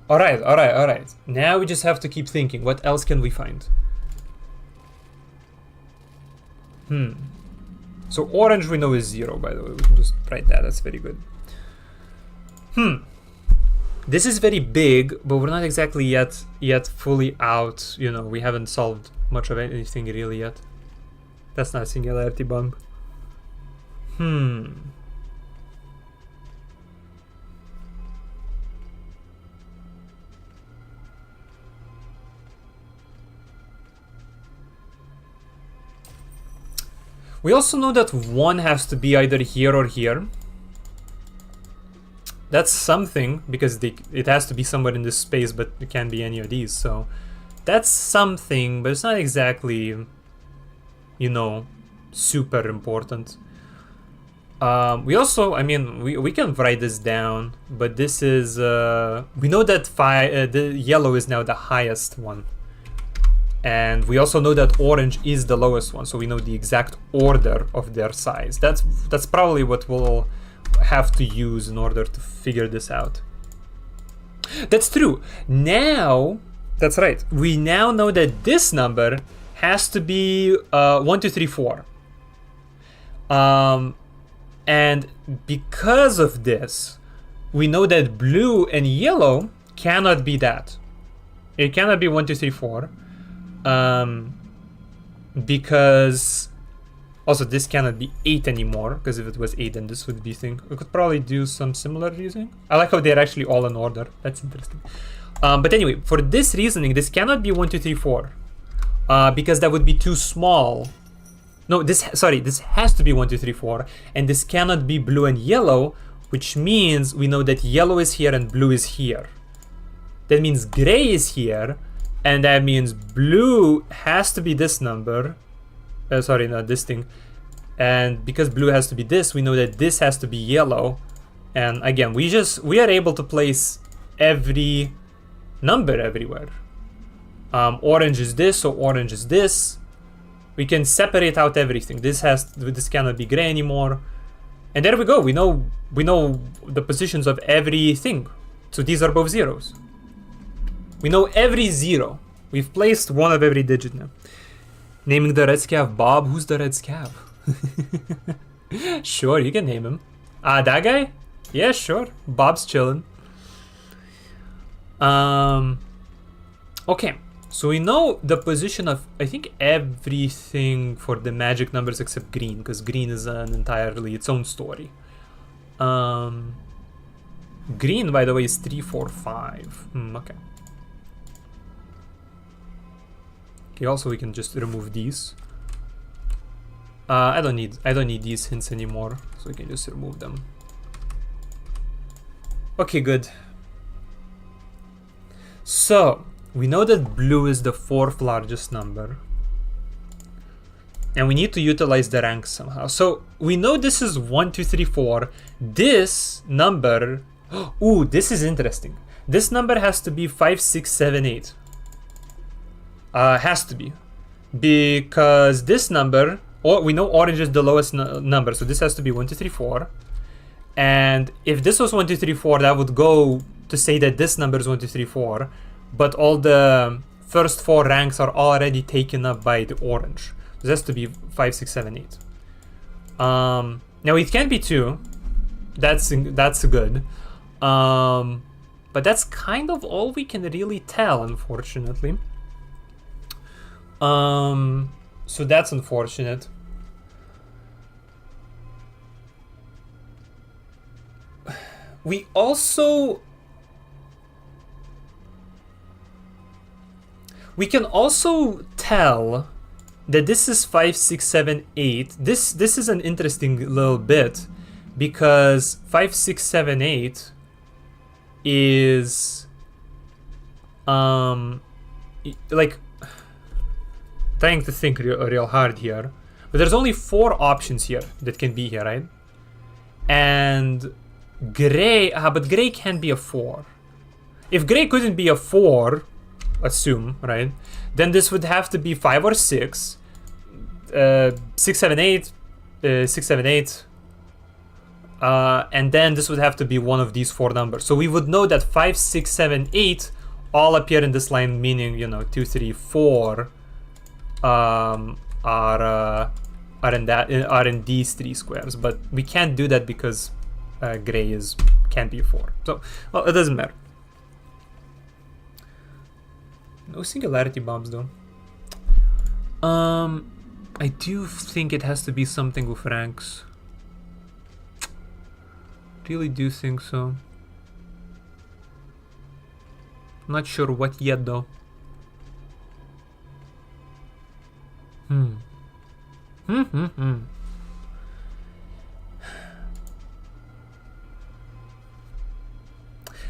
Alright. Now we just have to keep thinking. What else can we find? So orange we know is 0, by the way. We can just write that. That's very good. This is very big, but we're not exactly yet fully out. You know, we haven't solved much of anything really yet. That's not a singularity bomb. We also know that 1 has to be either here or here. That's something, because it has to be somewhere in this space, but it can't be any of these, so that's something, but it's not exactly, you know, super important. We also, I mean, we can write this down, but this is, we know that the yellow is now the highest one. And we also know that orange is the lowest one, so we know the exact order of their size. That's probably what we'll have to use in order to figure this out. That's true. Now, that's right. We now know that this number has to be 1, 2, 3, 4. And because of this, we know that blue and yellow cannot be that. It cannot be 1, 2, 3, 4. Because also this cannot be 8 anymore, because if it was 8 then this would be thing. We could probably do some similar reasoning. I like how they're actually all in order. That's interesting. But anyway, for this reasoning, this cannot be 1, 2, 3, 4, because that would be too small. No, this has to be 1, 2, 3, 4, and this cannot be blue and yellow, which means we know that yellow is here and blue is here. That means gray is here, and that means blue has to be this number. Sorry, not this thing. And because blue has to be this, we know that this has to be yellow. And again, we are able to place every number everywhere. Orange is this, so orange is this. We can separate out everything. This cannot be gray anymore. And there we go. We know the positions of everything. So these are both zeros. We know every zero. We've placed one of every digit now. Naming the red scav Bob. Who's the red scav? Sure, you can name him. That guy? Yeah, sure. Bob's chillin'. Okay. So we know the position of, I think, everything for the magic numbers except green, because green is an entirely its own story. Green, by the way, is 3, 4, 5. Okay. Okay. Also, we can just remove these. I don't need these hints anymore, so we can just remove them. Okay, good. So we know that blue is the 4th largest number, and we need to utilize the rank somehow. So we know this is 1, 2, 3, 4. This number, ooh, this is interesting. This number has to be 5, 6, 7, 8. Has to be, because this number, we know orange is the lowest number, so this has to be 1, 2, 3, 4. And if this was 1, 2, 3, 4, that would go to say that this number is 1, 2, 3, 4. But all the first 4 ranks are already taken up by the orange. This has to be 5, 6, 7, 8. Now it can be 2. That's good. But that's kind of all we can really tell, unfortunately. So that's unfortunate. We can also tell that this is 5, 6, 7, 8. This is an interesting little bit, because 5, 6, 7, 8 is like, trying to think real hard here, but there's only 4 options here that can be here, right? And gray, but gray can be a 4. If gray couldn't be a 4, assume, right? Then this would have to be 5 or 6, 6, 7, 8, 6, 7, 8, and then this would have to be one of these 4 numbers. So we would know that 5, 6, 7, 8 all appear in this line, meaning, 2, 3, 4 are in these 3 squares. But we can't do that because gray can't be a 4. So, well, it doesn't matter. No singularity bombs though. I do think it has to be something with ranks. Really do think so. I'm not sure what yet though.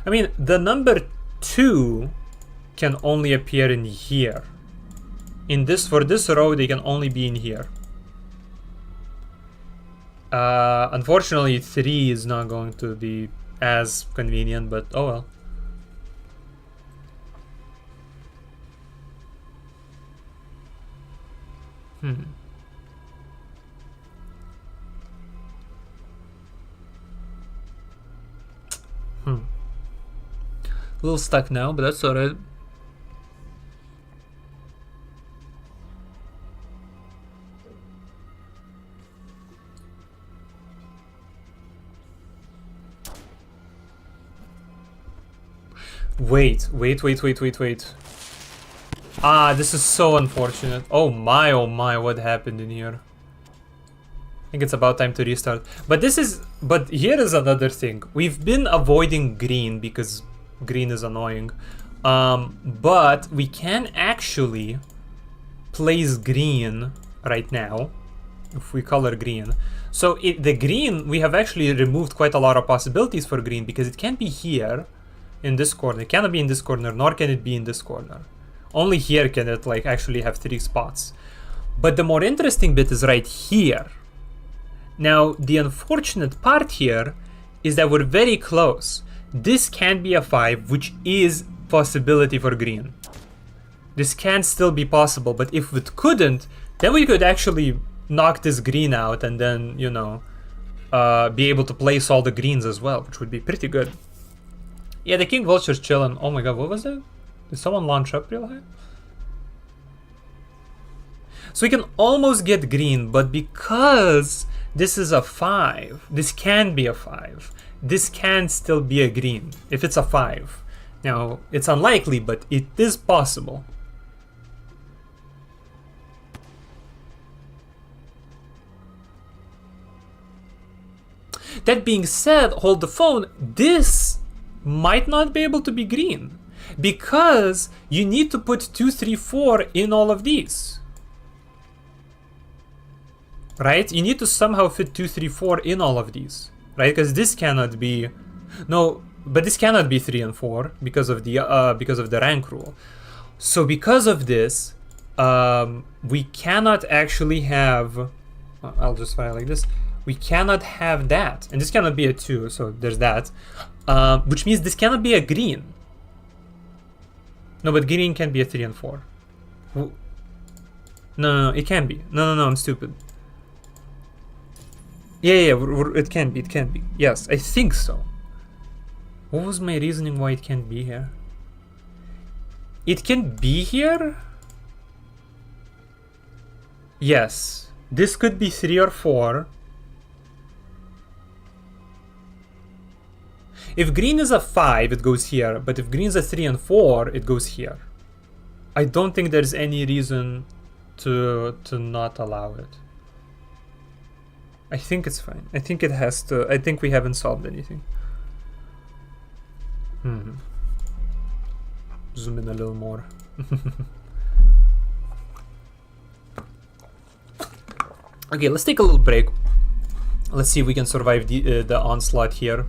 I mean, the number 2 can only appear in here. For this row, they can only be in here. Unfortunately, 3 is not going to be as convenient, but oh well. A little stuck now, but that's alright. Wait. Ah, this is so unfortunate. Oh my, what happened in here? I think it's about time to restart. But here is another thing. We've been avoiding green because green is annoying. But we can actually place green right now. if we color green. So the green, we have actually removed quite a lot of possibilities for green, because it can't be here in this corner. It cannot be in this corner, nor can it be in this corner. Only here can it like actually have 3 spots. But the more interesting bit is right here. Now, the unfortunate part here is that we're very close. This can be a 5, which is possibility for green. This can still be possible, but if it couldn't, then we could actually knock this green out and then, you know, be able to place all the greens as well, which would be pretty good. Yeah, the King Vulture's chilling. Oh my god, what was that? Did someone launch up real high? So we can almost get green, but because this is a 5, this can be a 5. This can still be a green if it's a 5. Now, it's unlikely, but it is possible. That being said, hold the phone, this might not be able to be green, because you need to put 2, 3, 4 in all of these. Right? You need to somehow fit 2, 3, 4 in all of these. Right? Because this cannot be... No, but this cannot be 3 and 4 because of the rank rule. So because of this, we cannot actually have... I'll just file like this. We cannot have that. And this cannot be a 2, so there's that. Which means this cannot be a green. No, but green can be a 3 and 4. No, it can be. No, I'm stupid. Yeah, it can be. Yes, I think so. What was my reasoning why it can't be here? It can be here? Yes. This could be 3 or 4. If green is a 5, it goes here, but if green is a 3 and 4, it goes here. I don't think there's any reason to not allow it. I think it's fine. I think it has to. I think we haven't solved anything. Zoom in a little more. Okay, let's take a little break. Let's see if we can survive the onslaught here.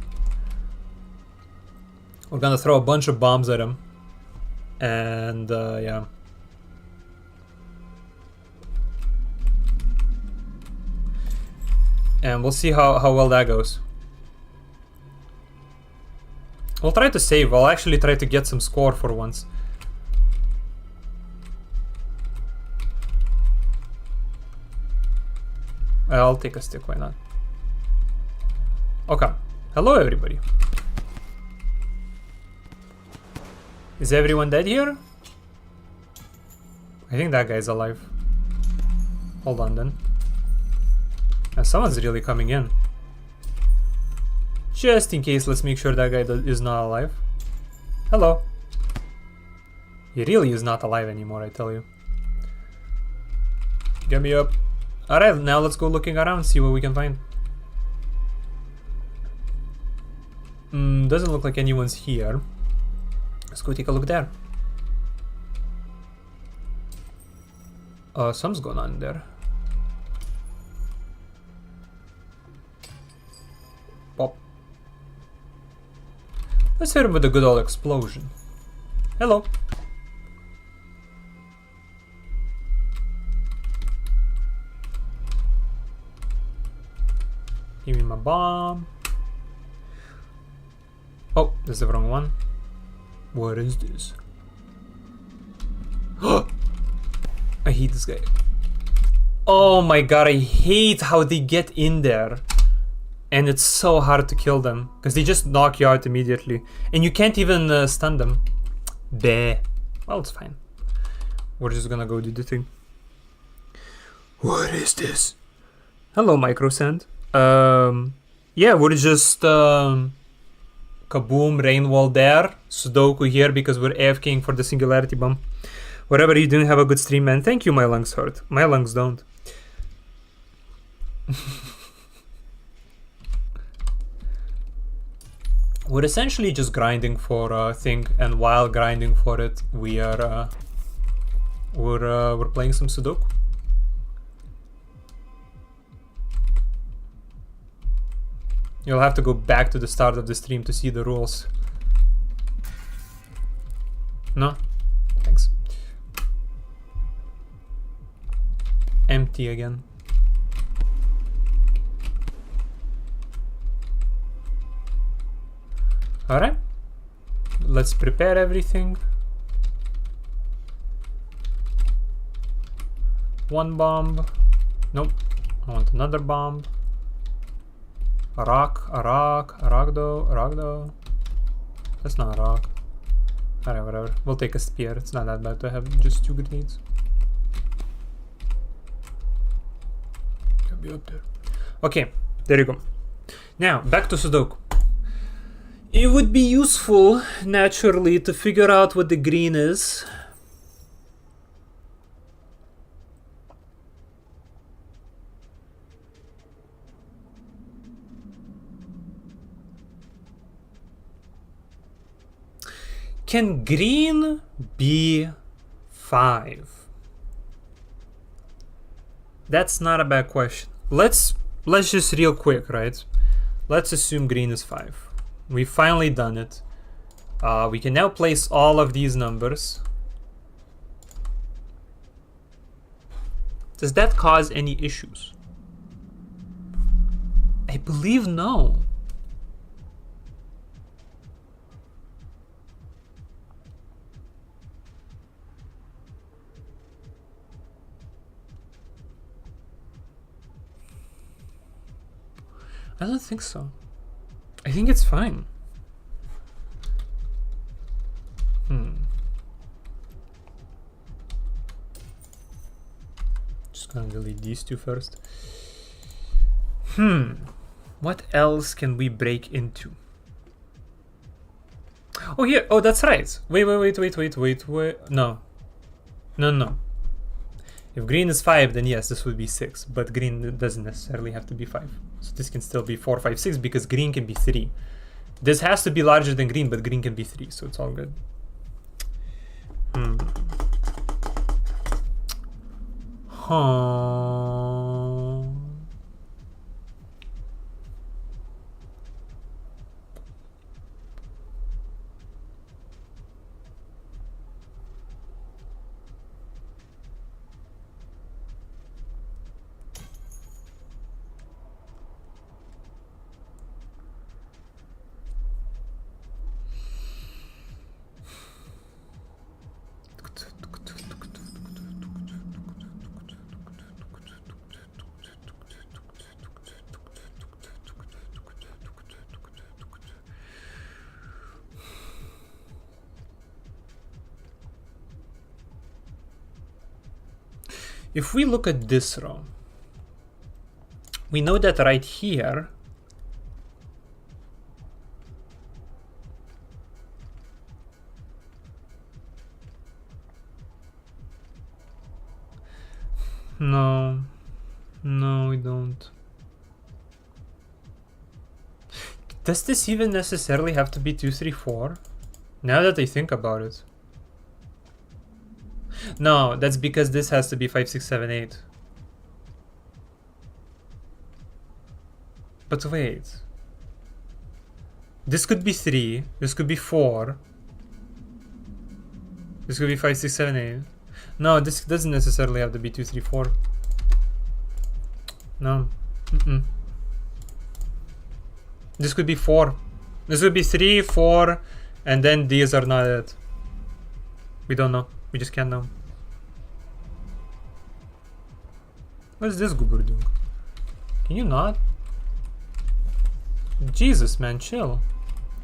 We're gonna throw a bunch of bombs at him. And, yeah. And we'll see how well that goes. We'll try to save. I'll actually try to get some score for once. I'll take a stick, why not? Okay. Hello, everybody. Is everyone dead here? I think that guy's alive. Hold on then. Someone's really coming in. Just in case, let's make sure that guy is not alive. Hello. He really is not alive anymore, I tell you. Get me up. Alright, now let's go looking around, see what we can find. Doesn't look like anyone's here. Let's go take a look there. Something's going on there. Pop. Let's hit him with a good old explosion. Hello. Give me my bomb. Oh, this is the wrong one. What is this? I hate this guy. Oh my god, I hate how they get in there. And it's so hard to kill them. Because they just knock you out immediately. And you can't even stun them. Bleh. Well, it's fine. We're just gonna go do the thing. What is this? Hello, Microsand. Yeah, we're just kaboom, rain wall there, Sudoku here because we're AFKing for the singularity bomb. Whatever, you didn't have a good stream, man. Thank you, my lungs hurt. My lungs don't. We're essentially just grinding for a thing, and while grinding for it, we are we're playing some Sudoku. You'll have to go back to the start of the stream to see the rules. No? Thanks. Empty again. Alright. Let's prepare everything. One bomb. Nope. I want another bomb. A rock though. That's not a rock. Alright, whatever. We'll take a spear. It's not that bad to have just 2 grenades. Can be up there. Okay, there you go. Now, back to Sudoku. It would be useful, naturally, to figure out what the green is. Can green be 5? That's not a bad question. Let's just real quick, right? Let's assume green is 5. We've finally done it. We can now place all of these numbers. Does that cause any issues? I believe no. I don't think so. I think it's fine. Just gonna delete these 2 first. What else can we break into? Oh, here. Oh, that's right. Wait. No. If green is 5, then yes, this would be 6. But green doesn't necessarily have to be 5. So this can still be 4, 5, 6 because green can be 3. This has to be larger than green, but green can be 3, so it's all good. If we look at this row, we know that right here no, we don't. Does this even necessarily have to be 2, 3, 4? Now that I think about it. No, that's because this has to be 5, 6, 7, 8. But wait. This could be 3. This could be 4. This could be 5, 6, 7, 8. No, this doesn't necessarily have to be 2, 3, 4. No. This could be 4. This would be 3, 4, and then these are not it. We don't know. We just can't know. What is this goober doing? Can you not? Jesus, man, chill.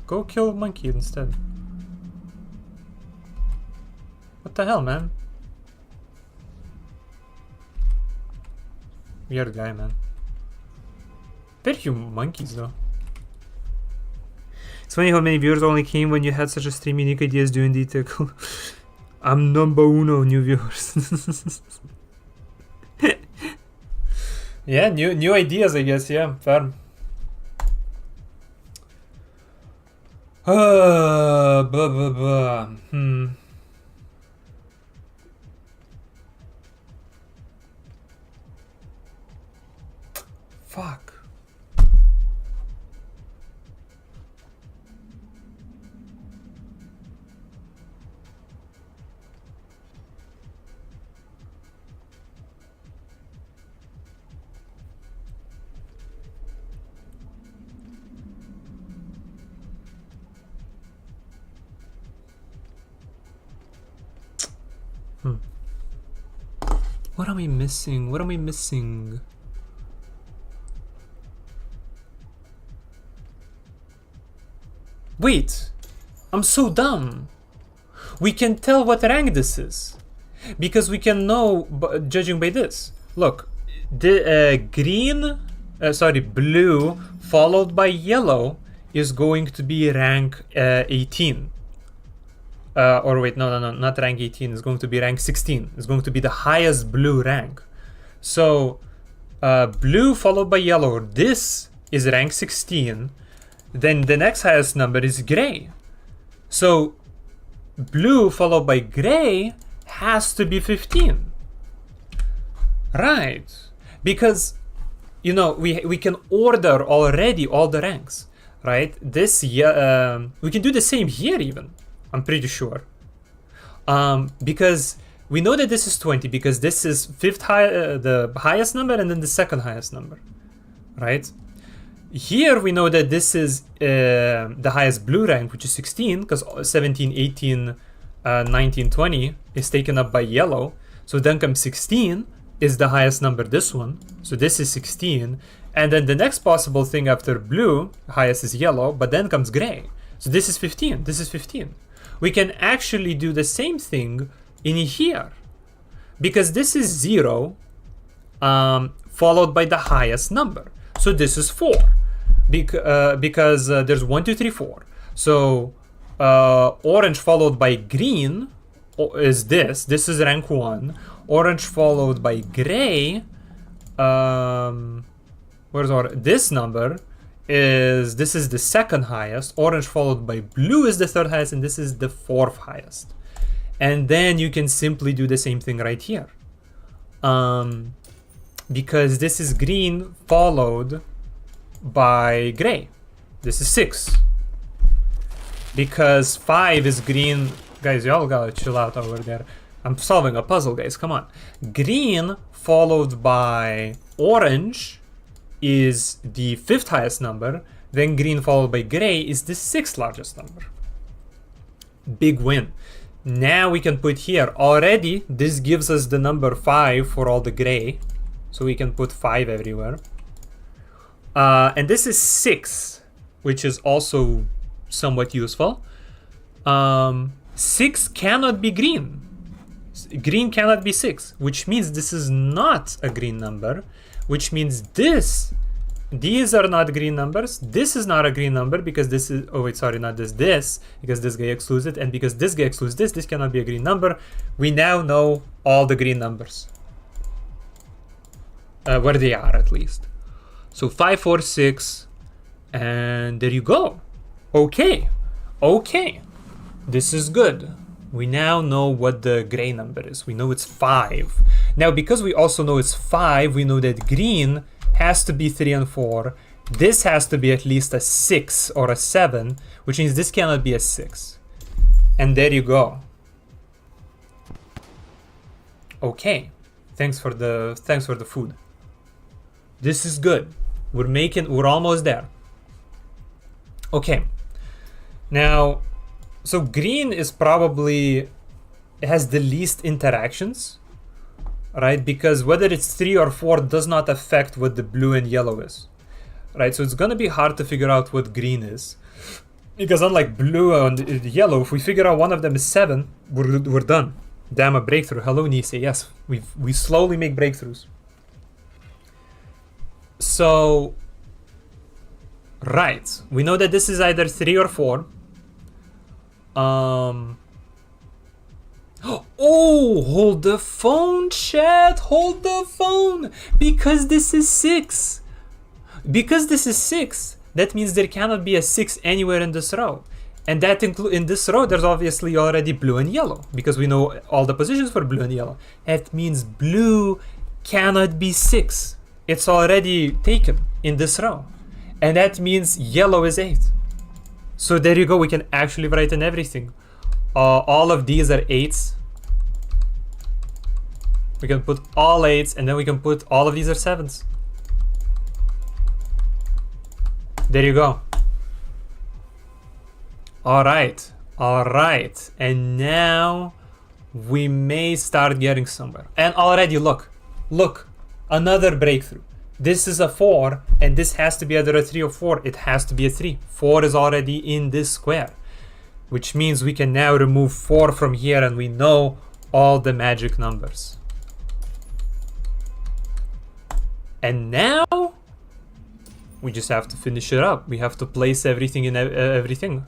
Go kill a monkey instead. What the hell, man? Weird guy, man. Very few monkeys, though. It's funny how many viewers only came when you had such a stream. Unique ideas do indeed tickle. I'm number uno, new viewers. Yeah, new ideas, I guess. Yeah, fair. Fuck. What am I missing? What am I missing? Wait, I'm so dumb. We can tell what rank this is because we can know judging by this. Look, the blue followed by yellow is going to be rank 18. Or wait, no, not rank 18. It's going to be rank 16. It's going to be the highest blue rank. So, blue followed by yellow. This is rank 16. Then the next highest number is gray. So, blue followed by gray has to be 15. Right. Because, you know, we can order already all the ranks. Right? This, we can do the same here even. I'm pretty sure. Because we know that this is 20 because this is the highest number and then the second highest number, right? Here we know that this is the highest blue rank, which is 16, because 17, 18, 19, 20 is taken up by yellow. So then comes 16 is the highest number, this one. So this is 16. And then the next possible thing after blue, highest is yellow, but then comes gray. So this is 15, this is 15. We can actually do the same thing in here. Because this is 0 followed by the highest number. So this is 4. Because there's 1, 2, 3, 4. So orange followed by green is this. This is rank 1. Orange followed by gray. Where's orange? This number is, this is the second highest. Orange followed by blue is the third highest, and this is the fourth highest. And then you can simply do the same thing right here. Because this is green followed by gray. This is 6. Because 5 is green. Guys, y'all gotta chill out over there. I'm solving a puzzle, guys, come on. Green followed by orange is the 5th highest number, then green followed by gray is the 6th largest number. Big win. Now we can put here, already this gives us the number 5 for all the gray, so we can put 5 everywhere. And this is 6, which is also somewhat useful. 6 cannot be green. Green cannot be 6, which means this is not a green number, which means these are not green numbers. This is not a green number because this is, oh wait, sorry, not this, because this guy excludes it, and because this guy excludes this cannot be a green number. We now know all the green numbers. Where they are, at least. So 5, 4, 6, and there you go. Okay, this is good. We now know what the gray number is. We know it's 5. Now, because we also know it's 5, we know that green has to be 3 and 4. This has to be at least a 6 or a 7, which means this cannot be a 6. And there you go. Okay. Thanks for the food. This is good. We're almost there. Okay. Now, so green is probably has the least interactions, right? Because whether it's 3 or 4 does not affect what the blue and yellow is, right? So it's gonna be hard to figure out what green is, because unlike blue and yellow, if we figure out one of them is 7, we're done. Damn, a breakthrough. Hello, Nise. Yes, we slowly make breakthroughs. So, right, we know that this is either 3 or 4. Oh, hold the phone, chat. Hold the phone. Because this is 6. Because this is 6, that means there cannot be a 6 anywhere in this row. And that in this row, there's obviously already blue and yellow, because we know all the positions for blue and yellow. That means blue cannot be 6. It's already taken in this row. And that means yellow is 8. So there you go, we can actually write in everything. All of these are 8s. We can put all 8s, and then we can put all of these are 7s. There you go. All right. And now we may start getting somewhere. And already look, another breakthrough. This is a 4, and this has to be either a 3 or 4. It has to be a 3. 4 is already in this square, which means we can now remove 4 from here, and we know all the magic numbers. And now we just have to finish it up. We have to place everything in everything.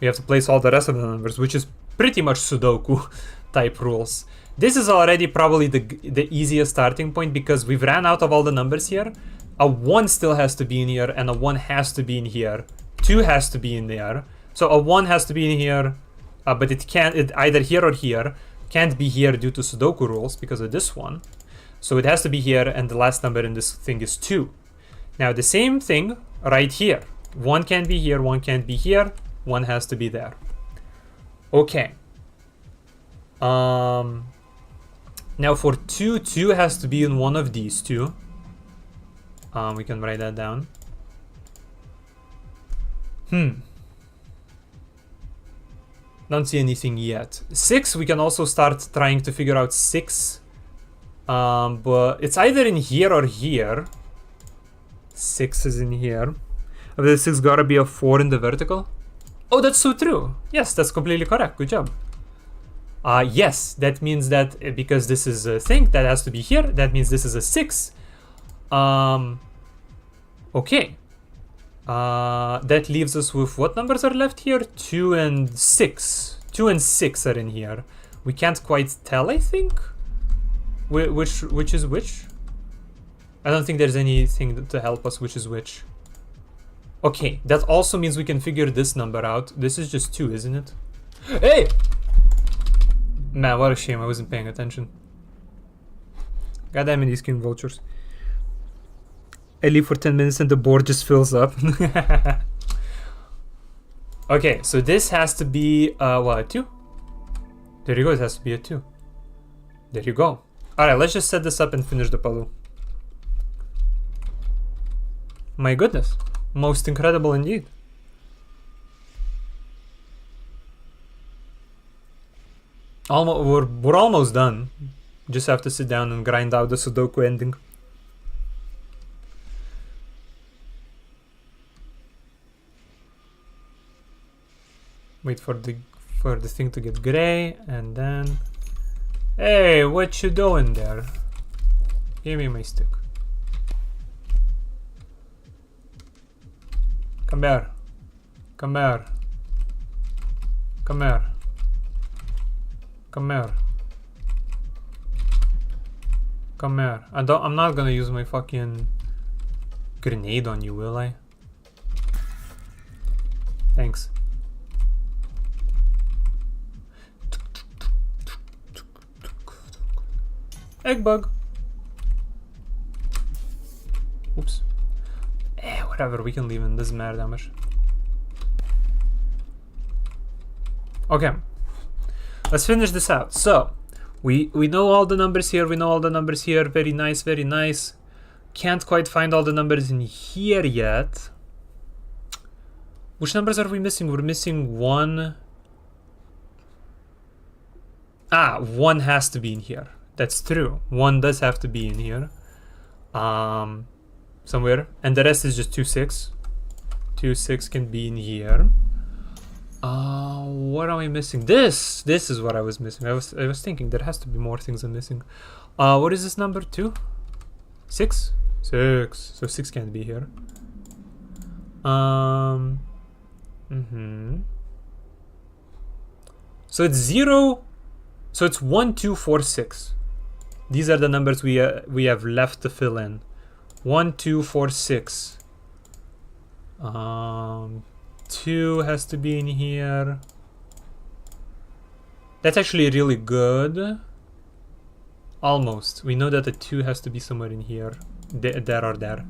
We have to place all the rest of the numbers, which is pretty much Sudoku type rules. This is already probably the easiest starting point because we've ran out of all the numbers here. A 1 still has to be in here, and a 1 has to be in here. 2 has to be in there. So a 1 has to be in here, but it either here or here. Can't be here due to Sudoku rules because of this one. So it has to be here, and the last number in this thing is 2. Now the same thing right here. 1 can't be here, 1 can't be here, 1 has to be there. Okay. Now for 2, 2 has to be in one of these two. We can write that down. Don't see anything yet. 6, we can also start trying to figure out 6. But it's either in here or here. 6 is in here. But the 6 gotta be a 4 in the vertical. Oh, that's so true. Yes, that's completely correct. Good job. Yes, that means that because this is a thing that has to be here, that means this is a 6. Okay. That leaves us with what numbers are left here? 2 and 6. 2 and 6 are in here. We can't quite tell, I think. Which is which? I don't think there's anything to help us which is which. Okay, that also means we can figure this number out. This is just 2, isn't it? Hey! Man, what a shame, I wasn't paying attention. God damn it, these king vultures. I leave for 10 minutes and the board just fills up. Okay, so this has to be, what, a 2? There you go, it has to be a 2. There you go. Alright, let's just set this up and finish the puzzle. My goodness. Most incredible indeed. We're almost done. Just have to sit down and grind out the Sudoku ending. Wait for the thing to get gray, and then... Hey, what you doing there? Give me my stick. Come here. Come here. Come here. Come here. Come here. I'm not gonna use my fucking grenade on you, will I? Thanks. Egg bug. Oops. Whatever, we can leave in, doesn't matter that much. Okay. Let's finish this out. So, we know all the numbers here, we know all the numbers here. Very nice, very nice. Can't quite find all the numbers in here yet. Which numbers are we missing? We're missing 1. 1 has to be in here. That's true. 1 does have to be in here. Somewhere. And the rest is just 2, 6. 2, 6 can be in here. What am I missing? This is what I was missing. I was thinking there has to be more things I'm missing. What is this number? 2? 6? 6. So 6 can't be here. So it's 0. So it's 1, 2, 4, 6. These are the numbers we have left to fill in. 1, 2, 4, 6. 2 has to be in here. That's actually really good. Almost. We know that the 2 has to be somewhere in here. There or there.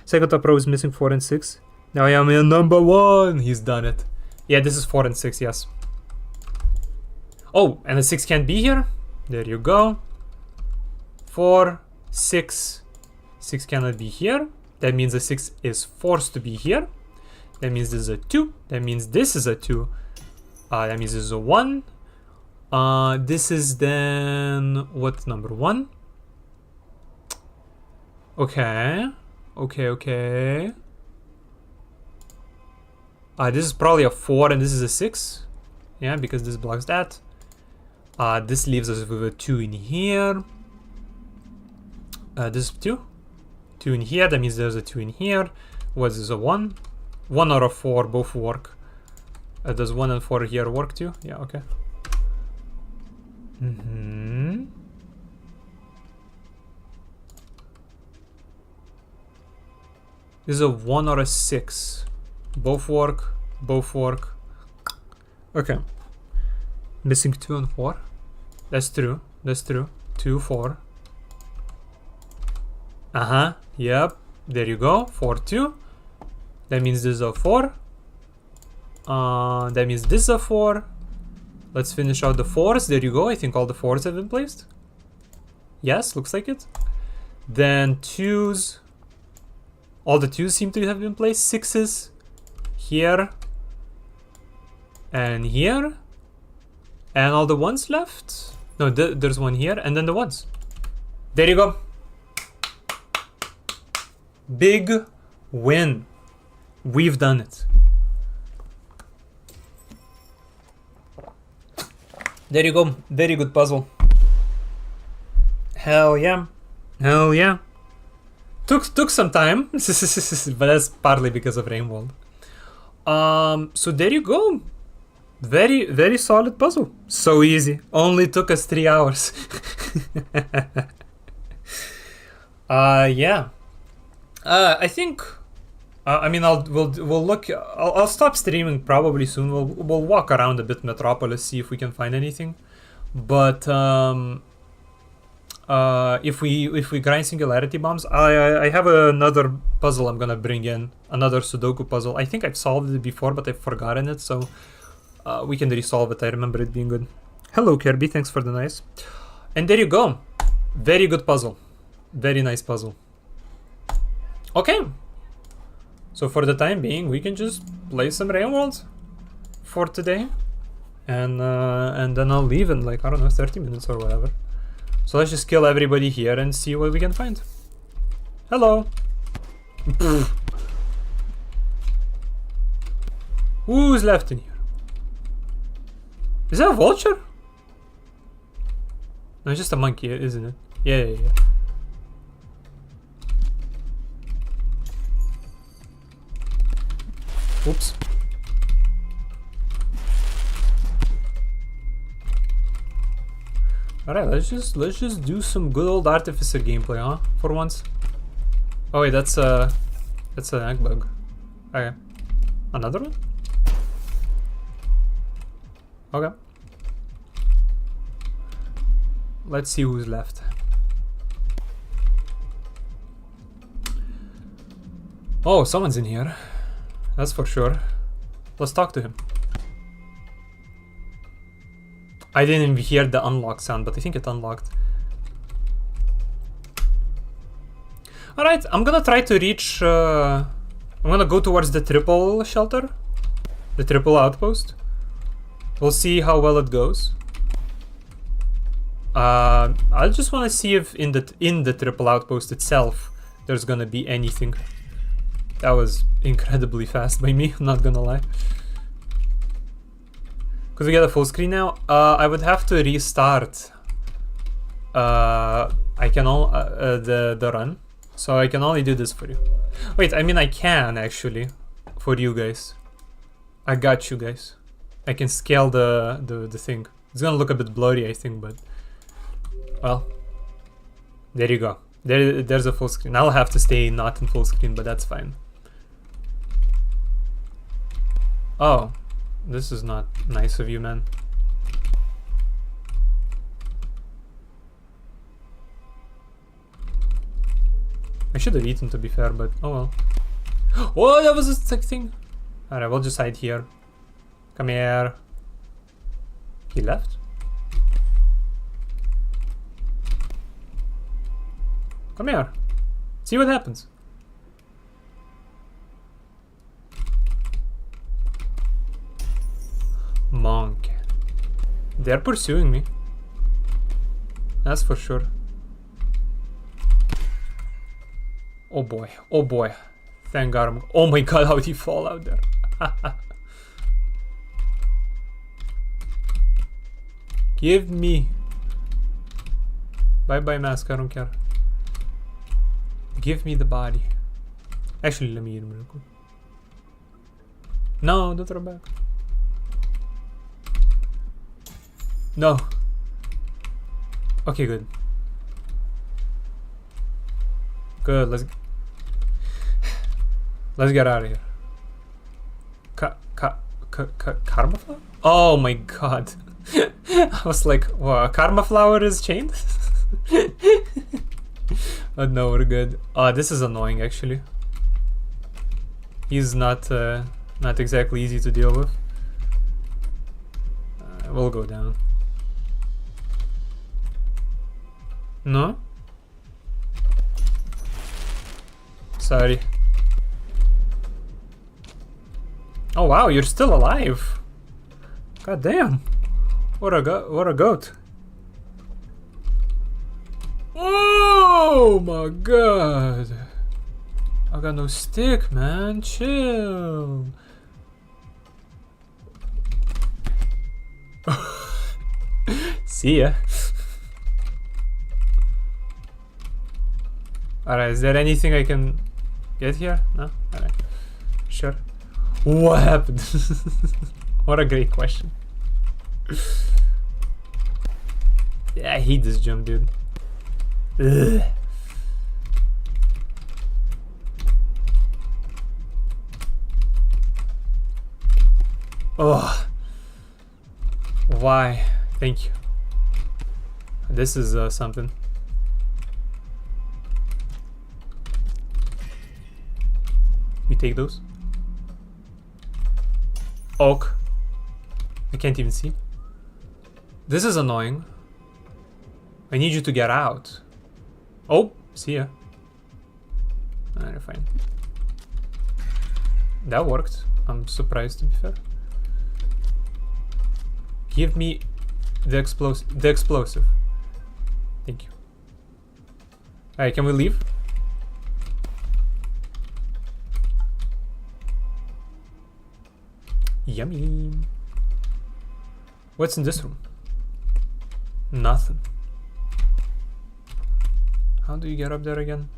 Second top row is missing 4 and 6. Now I am in number 1. He's done it. Yeah, this is 4 and 6, yes. Oh, and the 6 can't be here. There you go. 4, 6. 6 cannot be here. That means the 6 is forced to be here. That means this is a 2. That means this is a 2. That means this is a 1. This is then what number? 1? Okay. Okay. This is probably a 4 and this is a 6. Yeah, because this blocks that. This leaves us with a 2 in here. This is 2. 2 in here, that means there's a 2 in here. What is this, a 1? 1 or a 4, both work. Does 1 and 4 here work too? Yeah, okay. This is a 1 or a 6. Both work, both work. Okay. Missing 2 and 4. That's true, that's true. 2, 4. Yep. There you go. 4, 2. That means this is a 4. That means this is a 4. Let's finish out the 4s. There you go. I think all the 4s have been placed. Yes, looks like it. Then 2s. All the 2s seem to have been placed. 6s. Here. And here. And all the 1s left. No, there's one here. And then the 1s. There you go. Big win. We've done it. There you go. Very good puzzle. Hell yeah. Hell yeah. Took some time, but that's partly because of Rainbow. So there you go. Very, very solid puzzle. So easy. Only took us 3 hours. Yeah. I think. I mean, we'll look. I'll stop streaming probably soon. We'll walk around a bit Metropolis, see if we can find anything. But if we grind singularity bombs, I have another puzzle I'm gonna bring in, another Sudoku puzzle. I think I've solved it before, but I've forgotten it, so we can resolve it. I remember it being good. Hello Kirby, thanks for the nice. And there you go. Very good puzzle. Very nice puzzle. Okay. So for the time being, we can just play some Railworld for today, and then I'll leave in like, I don't know, 30 minutes or whatever. So let's just kill everybody here and see what we can find. Hello. Who's left in here? Is that a vulture? No, it's just a monkey, isn't it? Yeah. Oops. Alright, let's just do some good old Artificer gameplay, huh? For once. Oh wait, that's an egg bug. Okay. Another one? Okay. Let's see who's left. Oh, someone's in here. That's for sure. Let's talk to him. I didn't even hear the unlock sound, but I think it unlocked. Alright, I'm gonna try to reach... I'm gonna go towards the triple shelter. The triple outpost. We'll see how well it goes. I just wanna see if in the triple outpost itself there's gonna be anything. That was incredibly fast by me, I'm not gonna lie. Because we get a full screen now, I would have to restart I can the run. So I can only do this for you. Wait, I mean I can actually for you guys. I got you guys. I can scale the thing. It's gonna look a bit blurry I think, but well, there you go. There's a full screen. I'll have to stay not in full screen, but that's fine. Oh, this is not nice of you, man. I should have eaten to be fair, but oh well. Oh, that was a sick thing. Alright, we'll just hide here. Come here. He left? Come here. See what happens. Monk. They're pursuing me. That's for sure. Oh boy. Oh boy. Thank God I'm... Oh my god, how did he fall out there? Give me... Bye-bye mask, I don't care. Give me the body. Actually, let me eat him real quick. No, don't throw back. No. Okay, good. Good, let's get out of here. Karma flower? Oh my god. I was like, wow, karma flower is chained? But no, we're good. This is annoying actually. He's not exactly easy to deal with. We'll go down. No? Sorry. Oh wow, you're still alive. God damn. What a goat. Oh my god. I got no stick, man. Chill. See ya. Alright, is there anything I can get here? No? Alright. Sure. What happened? What a great question. Yeah, I hate this jump, dude. Ugh. Oh. Why? Thank you. This is something. We take those. Oak. I can't even see. This is annoying. I need you to get out. Oh, see ya. Alright, fine. That worked. I'm surprised, to be fair. Give me the explosive. Thank you. Alright, can we leave? Yummy. What's in this room? Nothing. How do you get up there again?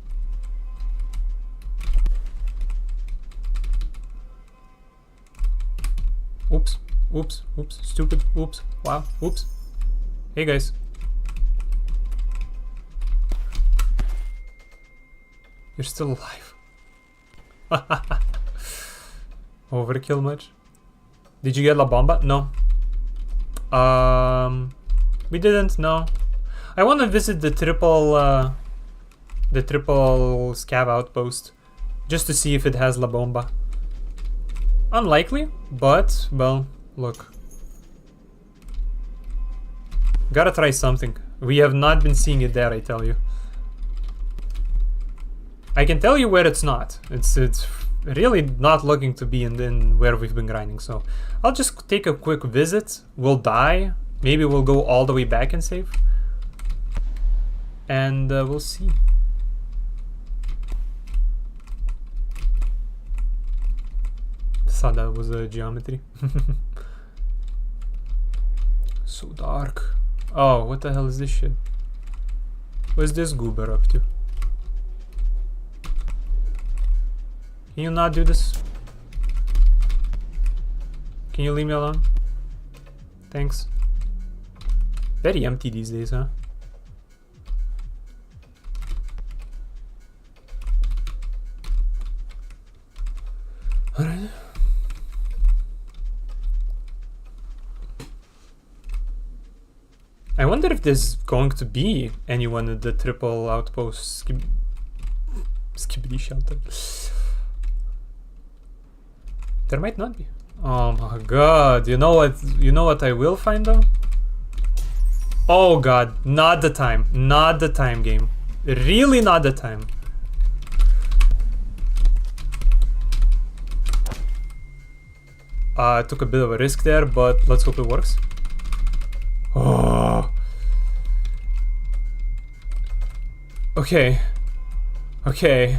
Oops. Oops. Oops. Stupid. Oops. Wow. Oops. Hey guys. You're still alive. Overkill much? Did you get La Bomba? No. We didn't, no. I want to visit the triple scav outpost just to see if it has La Bomba. Unlikely, but, well, look. Gotta try something. We have not been seeing it there, I tell you. I can tell you where it's not. It's really not looking to be in where we've been grinding, so I'll just take a quick visit. We'll die. Maybe we'll go all the way back and save. And we'll see. Thought that was a geometry. So dark. Oh, what the hell is this shit? What's this goober up to? Can you not do this? Can you leave me alone? Thanks. Very empty these days, huh? Alright. I wonder if there's going to be anyone at the triple outpost skibidi shelter. There might not be. Oh my god, you know what I will find though? Oh god, not the time. Not the time, game. Really not the time. I took a bit of a risk there, but let's hope it works. Okay. Okay.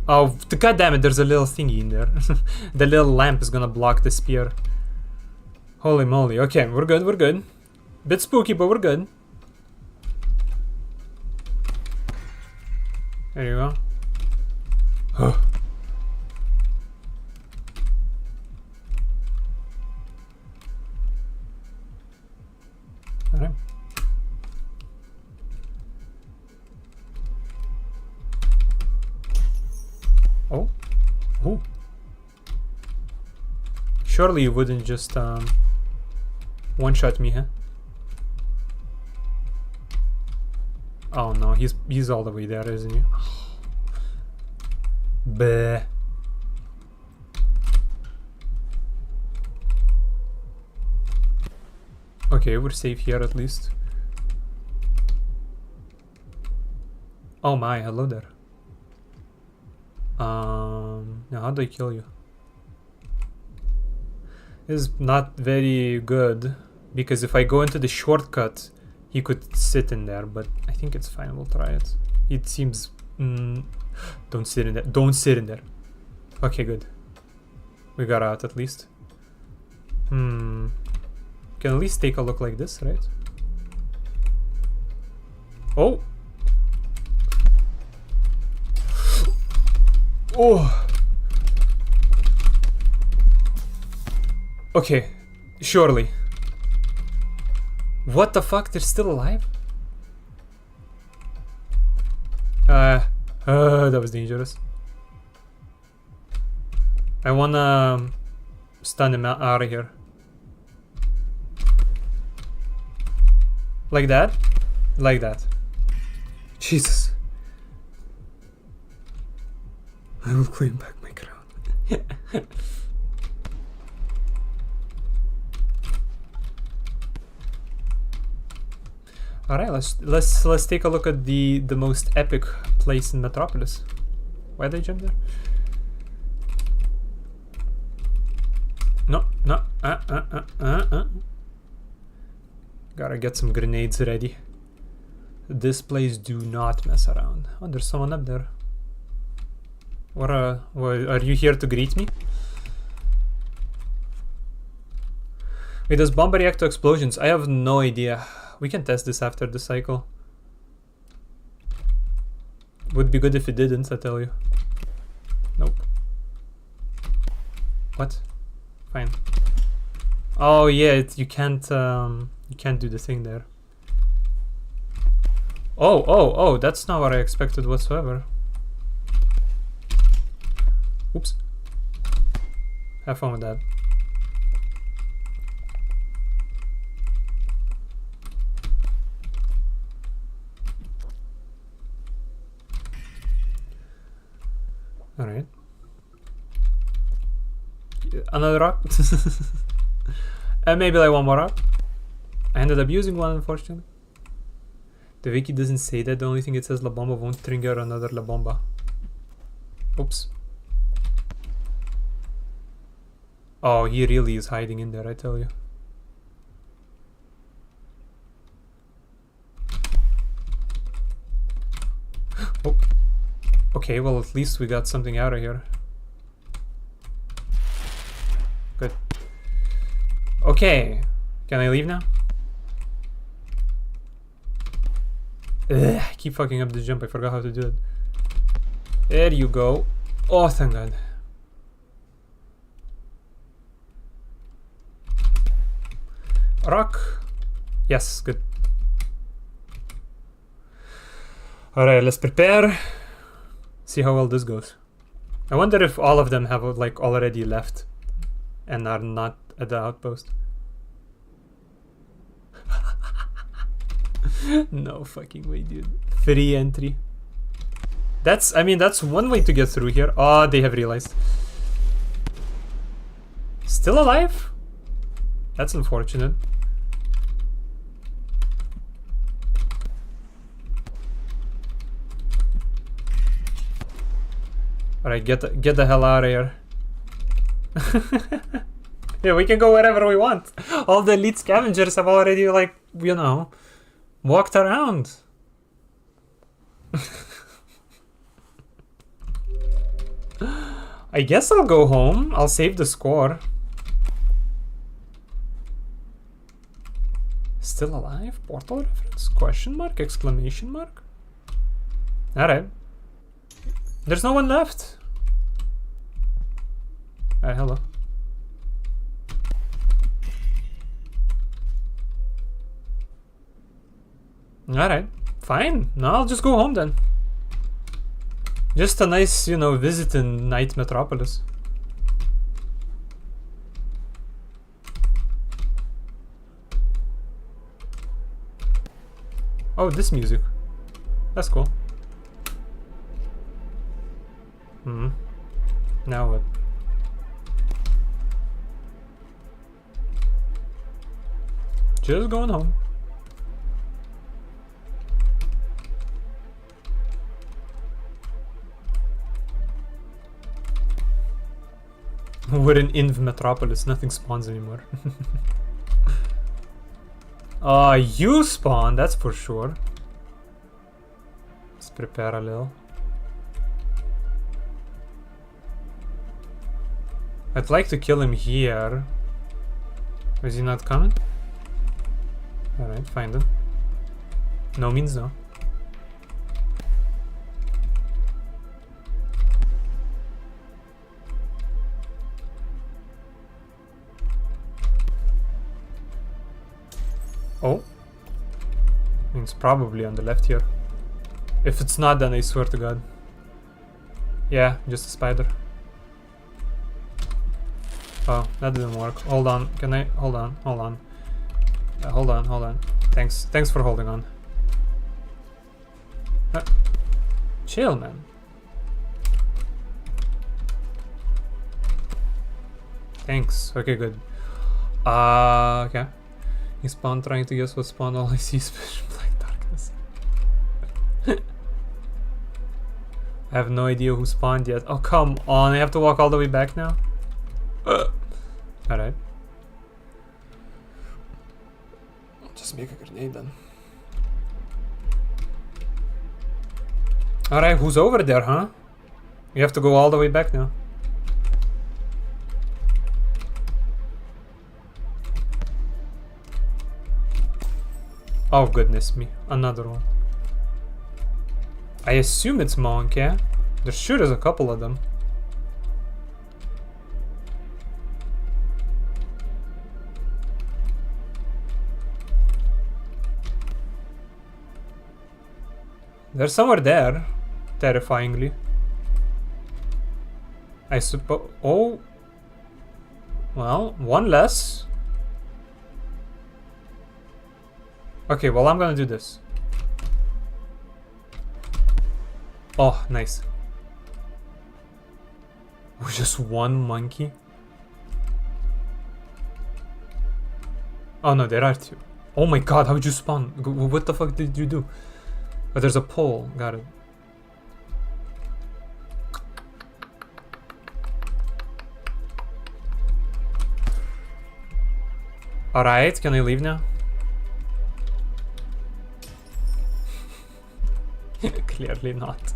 Oh, god damn it, there's a little thingy in there. The little lamp is gonna block the spear. Holy moly. Okay, we're good, we're good. Bit spooky, but we're good. There you go. Alright. Oh. Oh. Surely you wouldn't just one-shot me, huh? Oh no, he's all the way there, isn't he? Bleh. Okay, we're safe here at least. Oh my, hello there. Now how do I kill you? This is not very good, because if I go into the shortcut, he could sit in there, but I think it's fine, we'll try it. It seems... don't sit in there. Don't sit in there. Okay, good. We got out at least. Can at least take a look like this, right? Oh! Oh! Okay, surely. What the fuck? They're still alive? That was dangerous. I wanna stun him out of here. Like that? Like that. Jesus. I will claim back my crown. Alright, let's take a look at the most epic place in Metropolis. Why did I jump there? No. Gotta get some grenades ready. This place do not mess around. Oh, there's someone up there. What are you here to greet me? Wait, does bomb react to explosions? I have no idea. We can test this after the cycle. Would be good if it didn't, I tell you. Nope. What? Fine. Oh yeah, you can't do the thing there. Oh, that's not what I expected whatsoever. Oops. Have fun with that. Alright. Another rock? And maybe like one more rock. I ended up using one, unfortunately. The wiki doesn't say that. The only thing it says La Bomba won't trigger another La Bomba. Oops. Oh, he really is hiding in there, I tell you. Oh. Okay, well at least we got something out of here. Good. Okay. Can I leave now? Ugh, I keep fucking up this jump. I forgot how to do it. There you go. Oh, thank God. Rock. Yes, good. Alright, let's prepare. See how well this goes. I wonder if all of them have like already left and are not at the outpost. No fucking way, dude. Free entry. I mean, that's one way to get through here. Oh, they have realized. Still alive? That's unfortunate. Alright, get the hell out of here. Yeah, we can go wherever we want. All the elite scavengers have already, like, you know, walked around. I guess I'll go home. I'll save the score. Still alive? Portal reference? Question mark? Exclamation mark? Alright. There's no one left. Alright, hello. Alright, fine. No, I'll just go home then. Just a nice, you know, visit in Night Metropolis. Oh, this music. That's cool. Hmm. Now what? Just going home. We're in Inv Metropolis, nothing spawns anymore. You spawn, that's for sure. Let's prepare a little. I'd like to kill him here. Is he not coming? Alright, find him. No means no. Oh. It's probably on the left here. If it's not, then I swear to God. Yeah, just a spider. Oh, that didn't work. Hold on. Can I? Hold on. Hold on. Hold on. Hold on. Thanks. Thanks for holding on. Chill, man. Thanks. Okay, good. Okay. He spawned trying to guess what spawned. All I see is black darkness. I have no idea who spawned yet. Oh, come on. I have to walk all the way back now? Alright. Just make a grenade then. Alright, who's over there, huh? You have to go all the way back now. Oh goodness me, another one. I assume it's Monk, yeah? There sure is a couple of them. They're somewhere there, terrifyingly. I suppose. Oh. Well, one less. Okay, well, I'm gonna do this. Oh, nice. Just one monkey? Oh no, there are two. Oh my god, how'd you spawn? What the fuck did you do? Oh, there's a pole. Got it. Alright, can I leave now? Clearly not.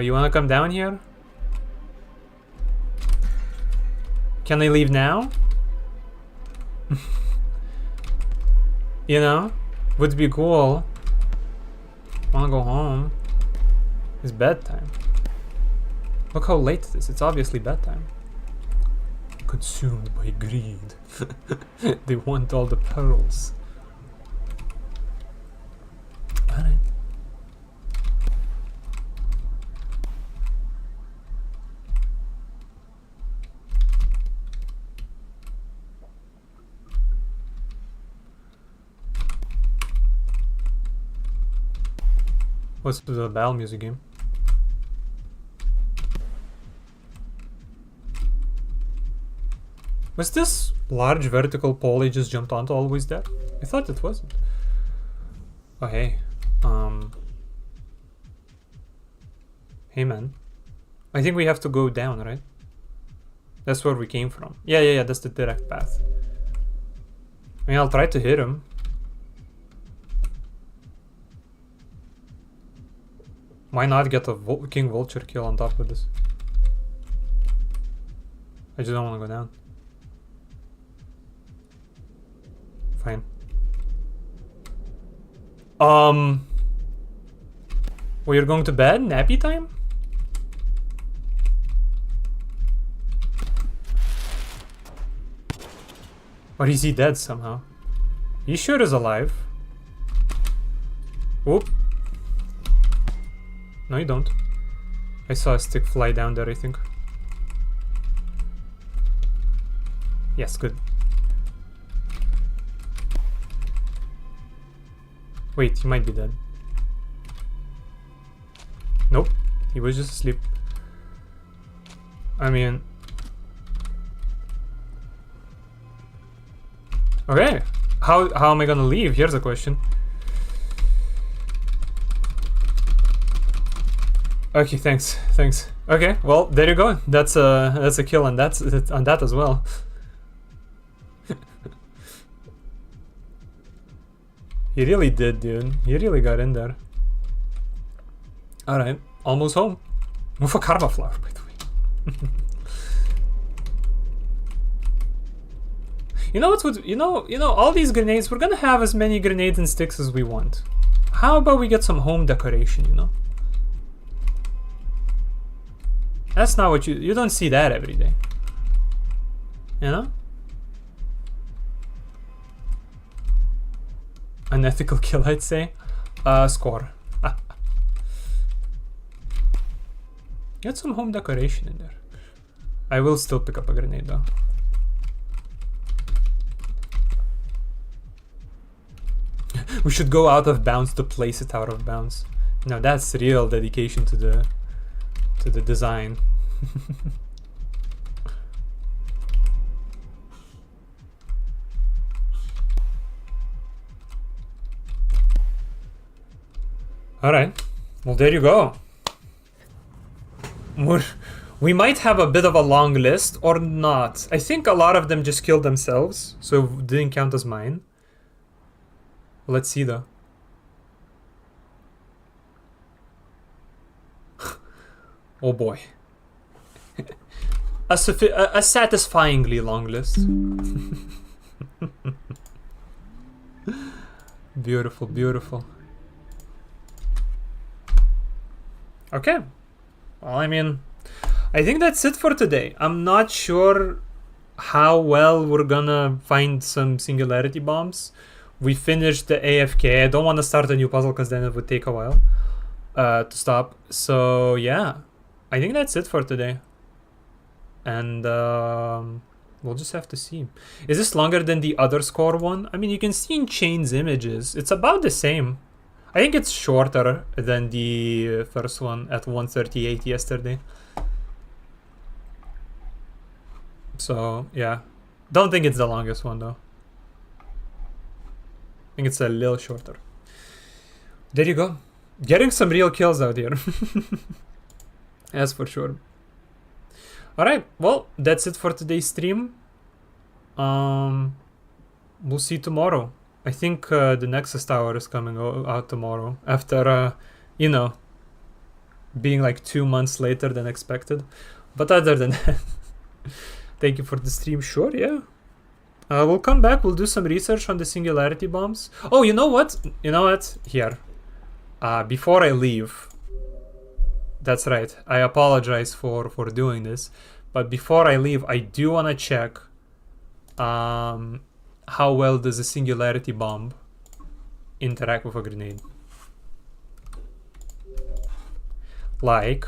You wanna come down here? Can I leave now? You know? Would be cool. Wanna go home? It's bedtime. Look how late it is. It's obviously bedtime. Consumed by greed. They want all the pearls. Alright. What's the battle music game? Was this large vertical pole I just jumped onto always there? I thought it wasn't. Oh hey. Hey man. I think we have to go down, right? That's where we came from. Yeah, that's the direct path. I mean, I'll try to hit him. Why not get a King Vulture kill on top of this? I just don't want to go down. Fine. Well, you're going to bed? Nappy time? Or is he dead somehow? He sure is alive. Whoop. No, you don't. I saw a stick fly down there, I think. Yes, good. Wait, he might be dead. Nope, he was just asleep. I mean... Okay, how am I gonna leave? Here's a question. Okay, thanks. Okay, well, there you go. That's a kill on that as well. He really did, dude. He really got in there. Alright, almost home. Move a karma flower, by the way. You know what's what? You know, all these grenades. We're gonna have as many grenades and sticks as we want. How about we get some home decoration? You know, that's not what you don't see that every day. You know, unethical kill, I'd say. Score. Get some home decoration in there. I will still pick up a grenade though. We should go out of bounds to place it out of bounds. Now that's real dedication to the design. Alright. Well, there you go. We might have a bit of a long list or not. I think a lot of them just killed themselves, so it didn't count as mine. Let's see though. Oh boy. a satisfyingly long list. Beautiful, beautiful. Okay. Well, I mean, I think that's it for today. I'm not sure how well we're gonna find some singularity bombs. We finished the AFK. I don't want to start a new puzzle because then it would take a while to stop. So yeah, I think that's it for today. And we'll just have to see. Is this longer than the other score one? I mean, you can see in Chain's images. It's about the same. I think it's shorter than the first one at 1:38 yesterday. So yeah, don't think it's the longest one though. I think it's a little shorter. There you go. Getting some real kills out here. That's for sure. Alright, well, that's it for today's stream. We'll see tomorrow. I think the Nexus Tower is coming out tomorrow. After, you know, being like 2 months later than expected. But other than that, thank you for the stream. Sure, yeah. We'll come back. We'll do some research on the singularity bombs. Oh, you know what? You know what? Here. Before I leave. That's right. I apologize for doing this. But before I leave, I do want to check how well does a singularity bomb interact with a grenade. Like.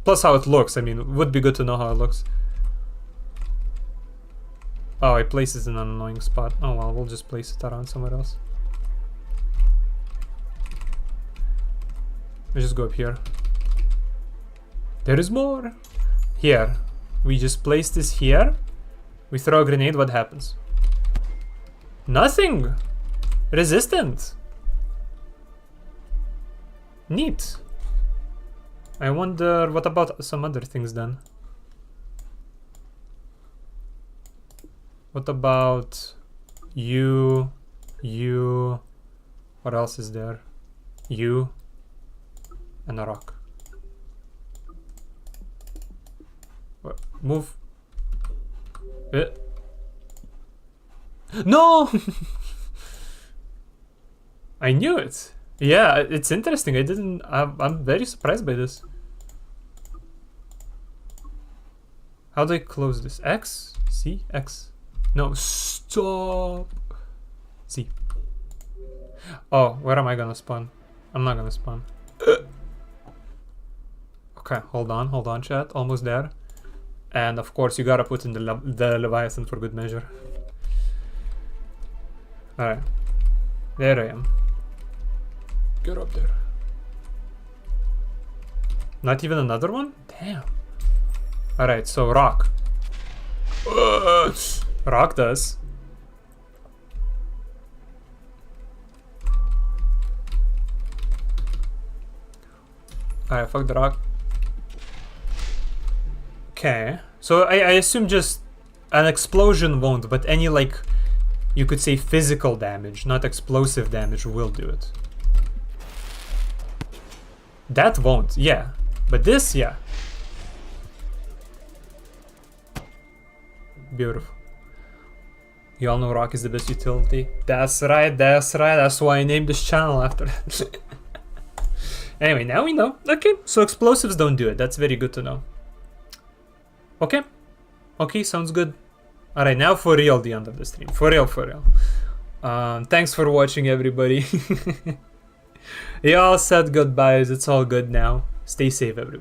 Plus how it looks. I mean, it would be good to know how it looks. Oh, I placed it in an annoying spot. Oh well, we'll just place it around somewhere else. Let's just go up here. There is more. Here. We just place this here. We throw a grenade, what happens? Nothing! Resistant! Neat. I wonder, what about some other things then? What about you, what else is there? You. And a rock. What? Move. No! I knew it. Yeah, it's interesting. I'm very surprised by this. How do I close this? X? C? X? No, stop! Z. Oh, where am I gonna spawn? I'm not gonna spawn. Okay, hold on, chat. Almost there. And of course, you gotta put in the Leviathan for good measure. Alright. There I am. Get up there. Not even another one? Damn. Alright, so rock. Rock does. Alright, fuck the rock. Okay. So I assume just an explosion won't, but any, like, you could say physical damage, not explosive damage, will do it. That won't, yeah. But this, yeah. Beautiful. You all know rock is the best utility. That's right, that's right. That's why I named this channel after it. Anyway, now we know. Okay, so explosives don't do it. That's very good to know. Okay. Okay, sounds good. Alright, now for real, the end of the stream. For real, for real. Thanks for watching, everybody. You all said goodbyes. It's all good now. Stay safe, everybody.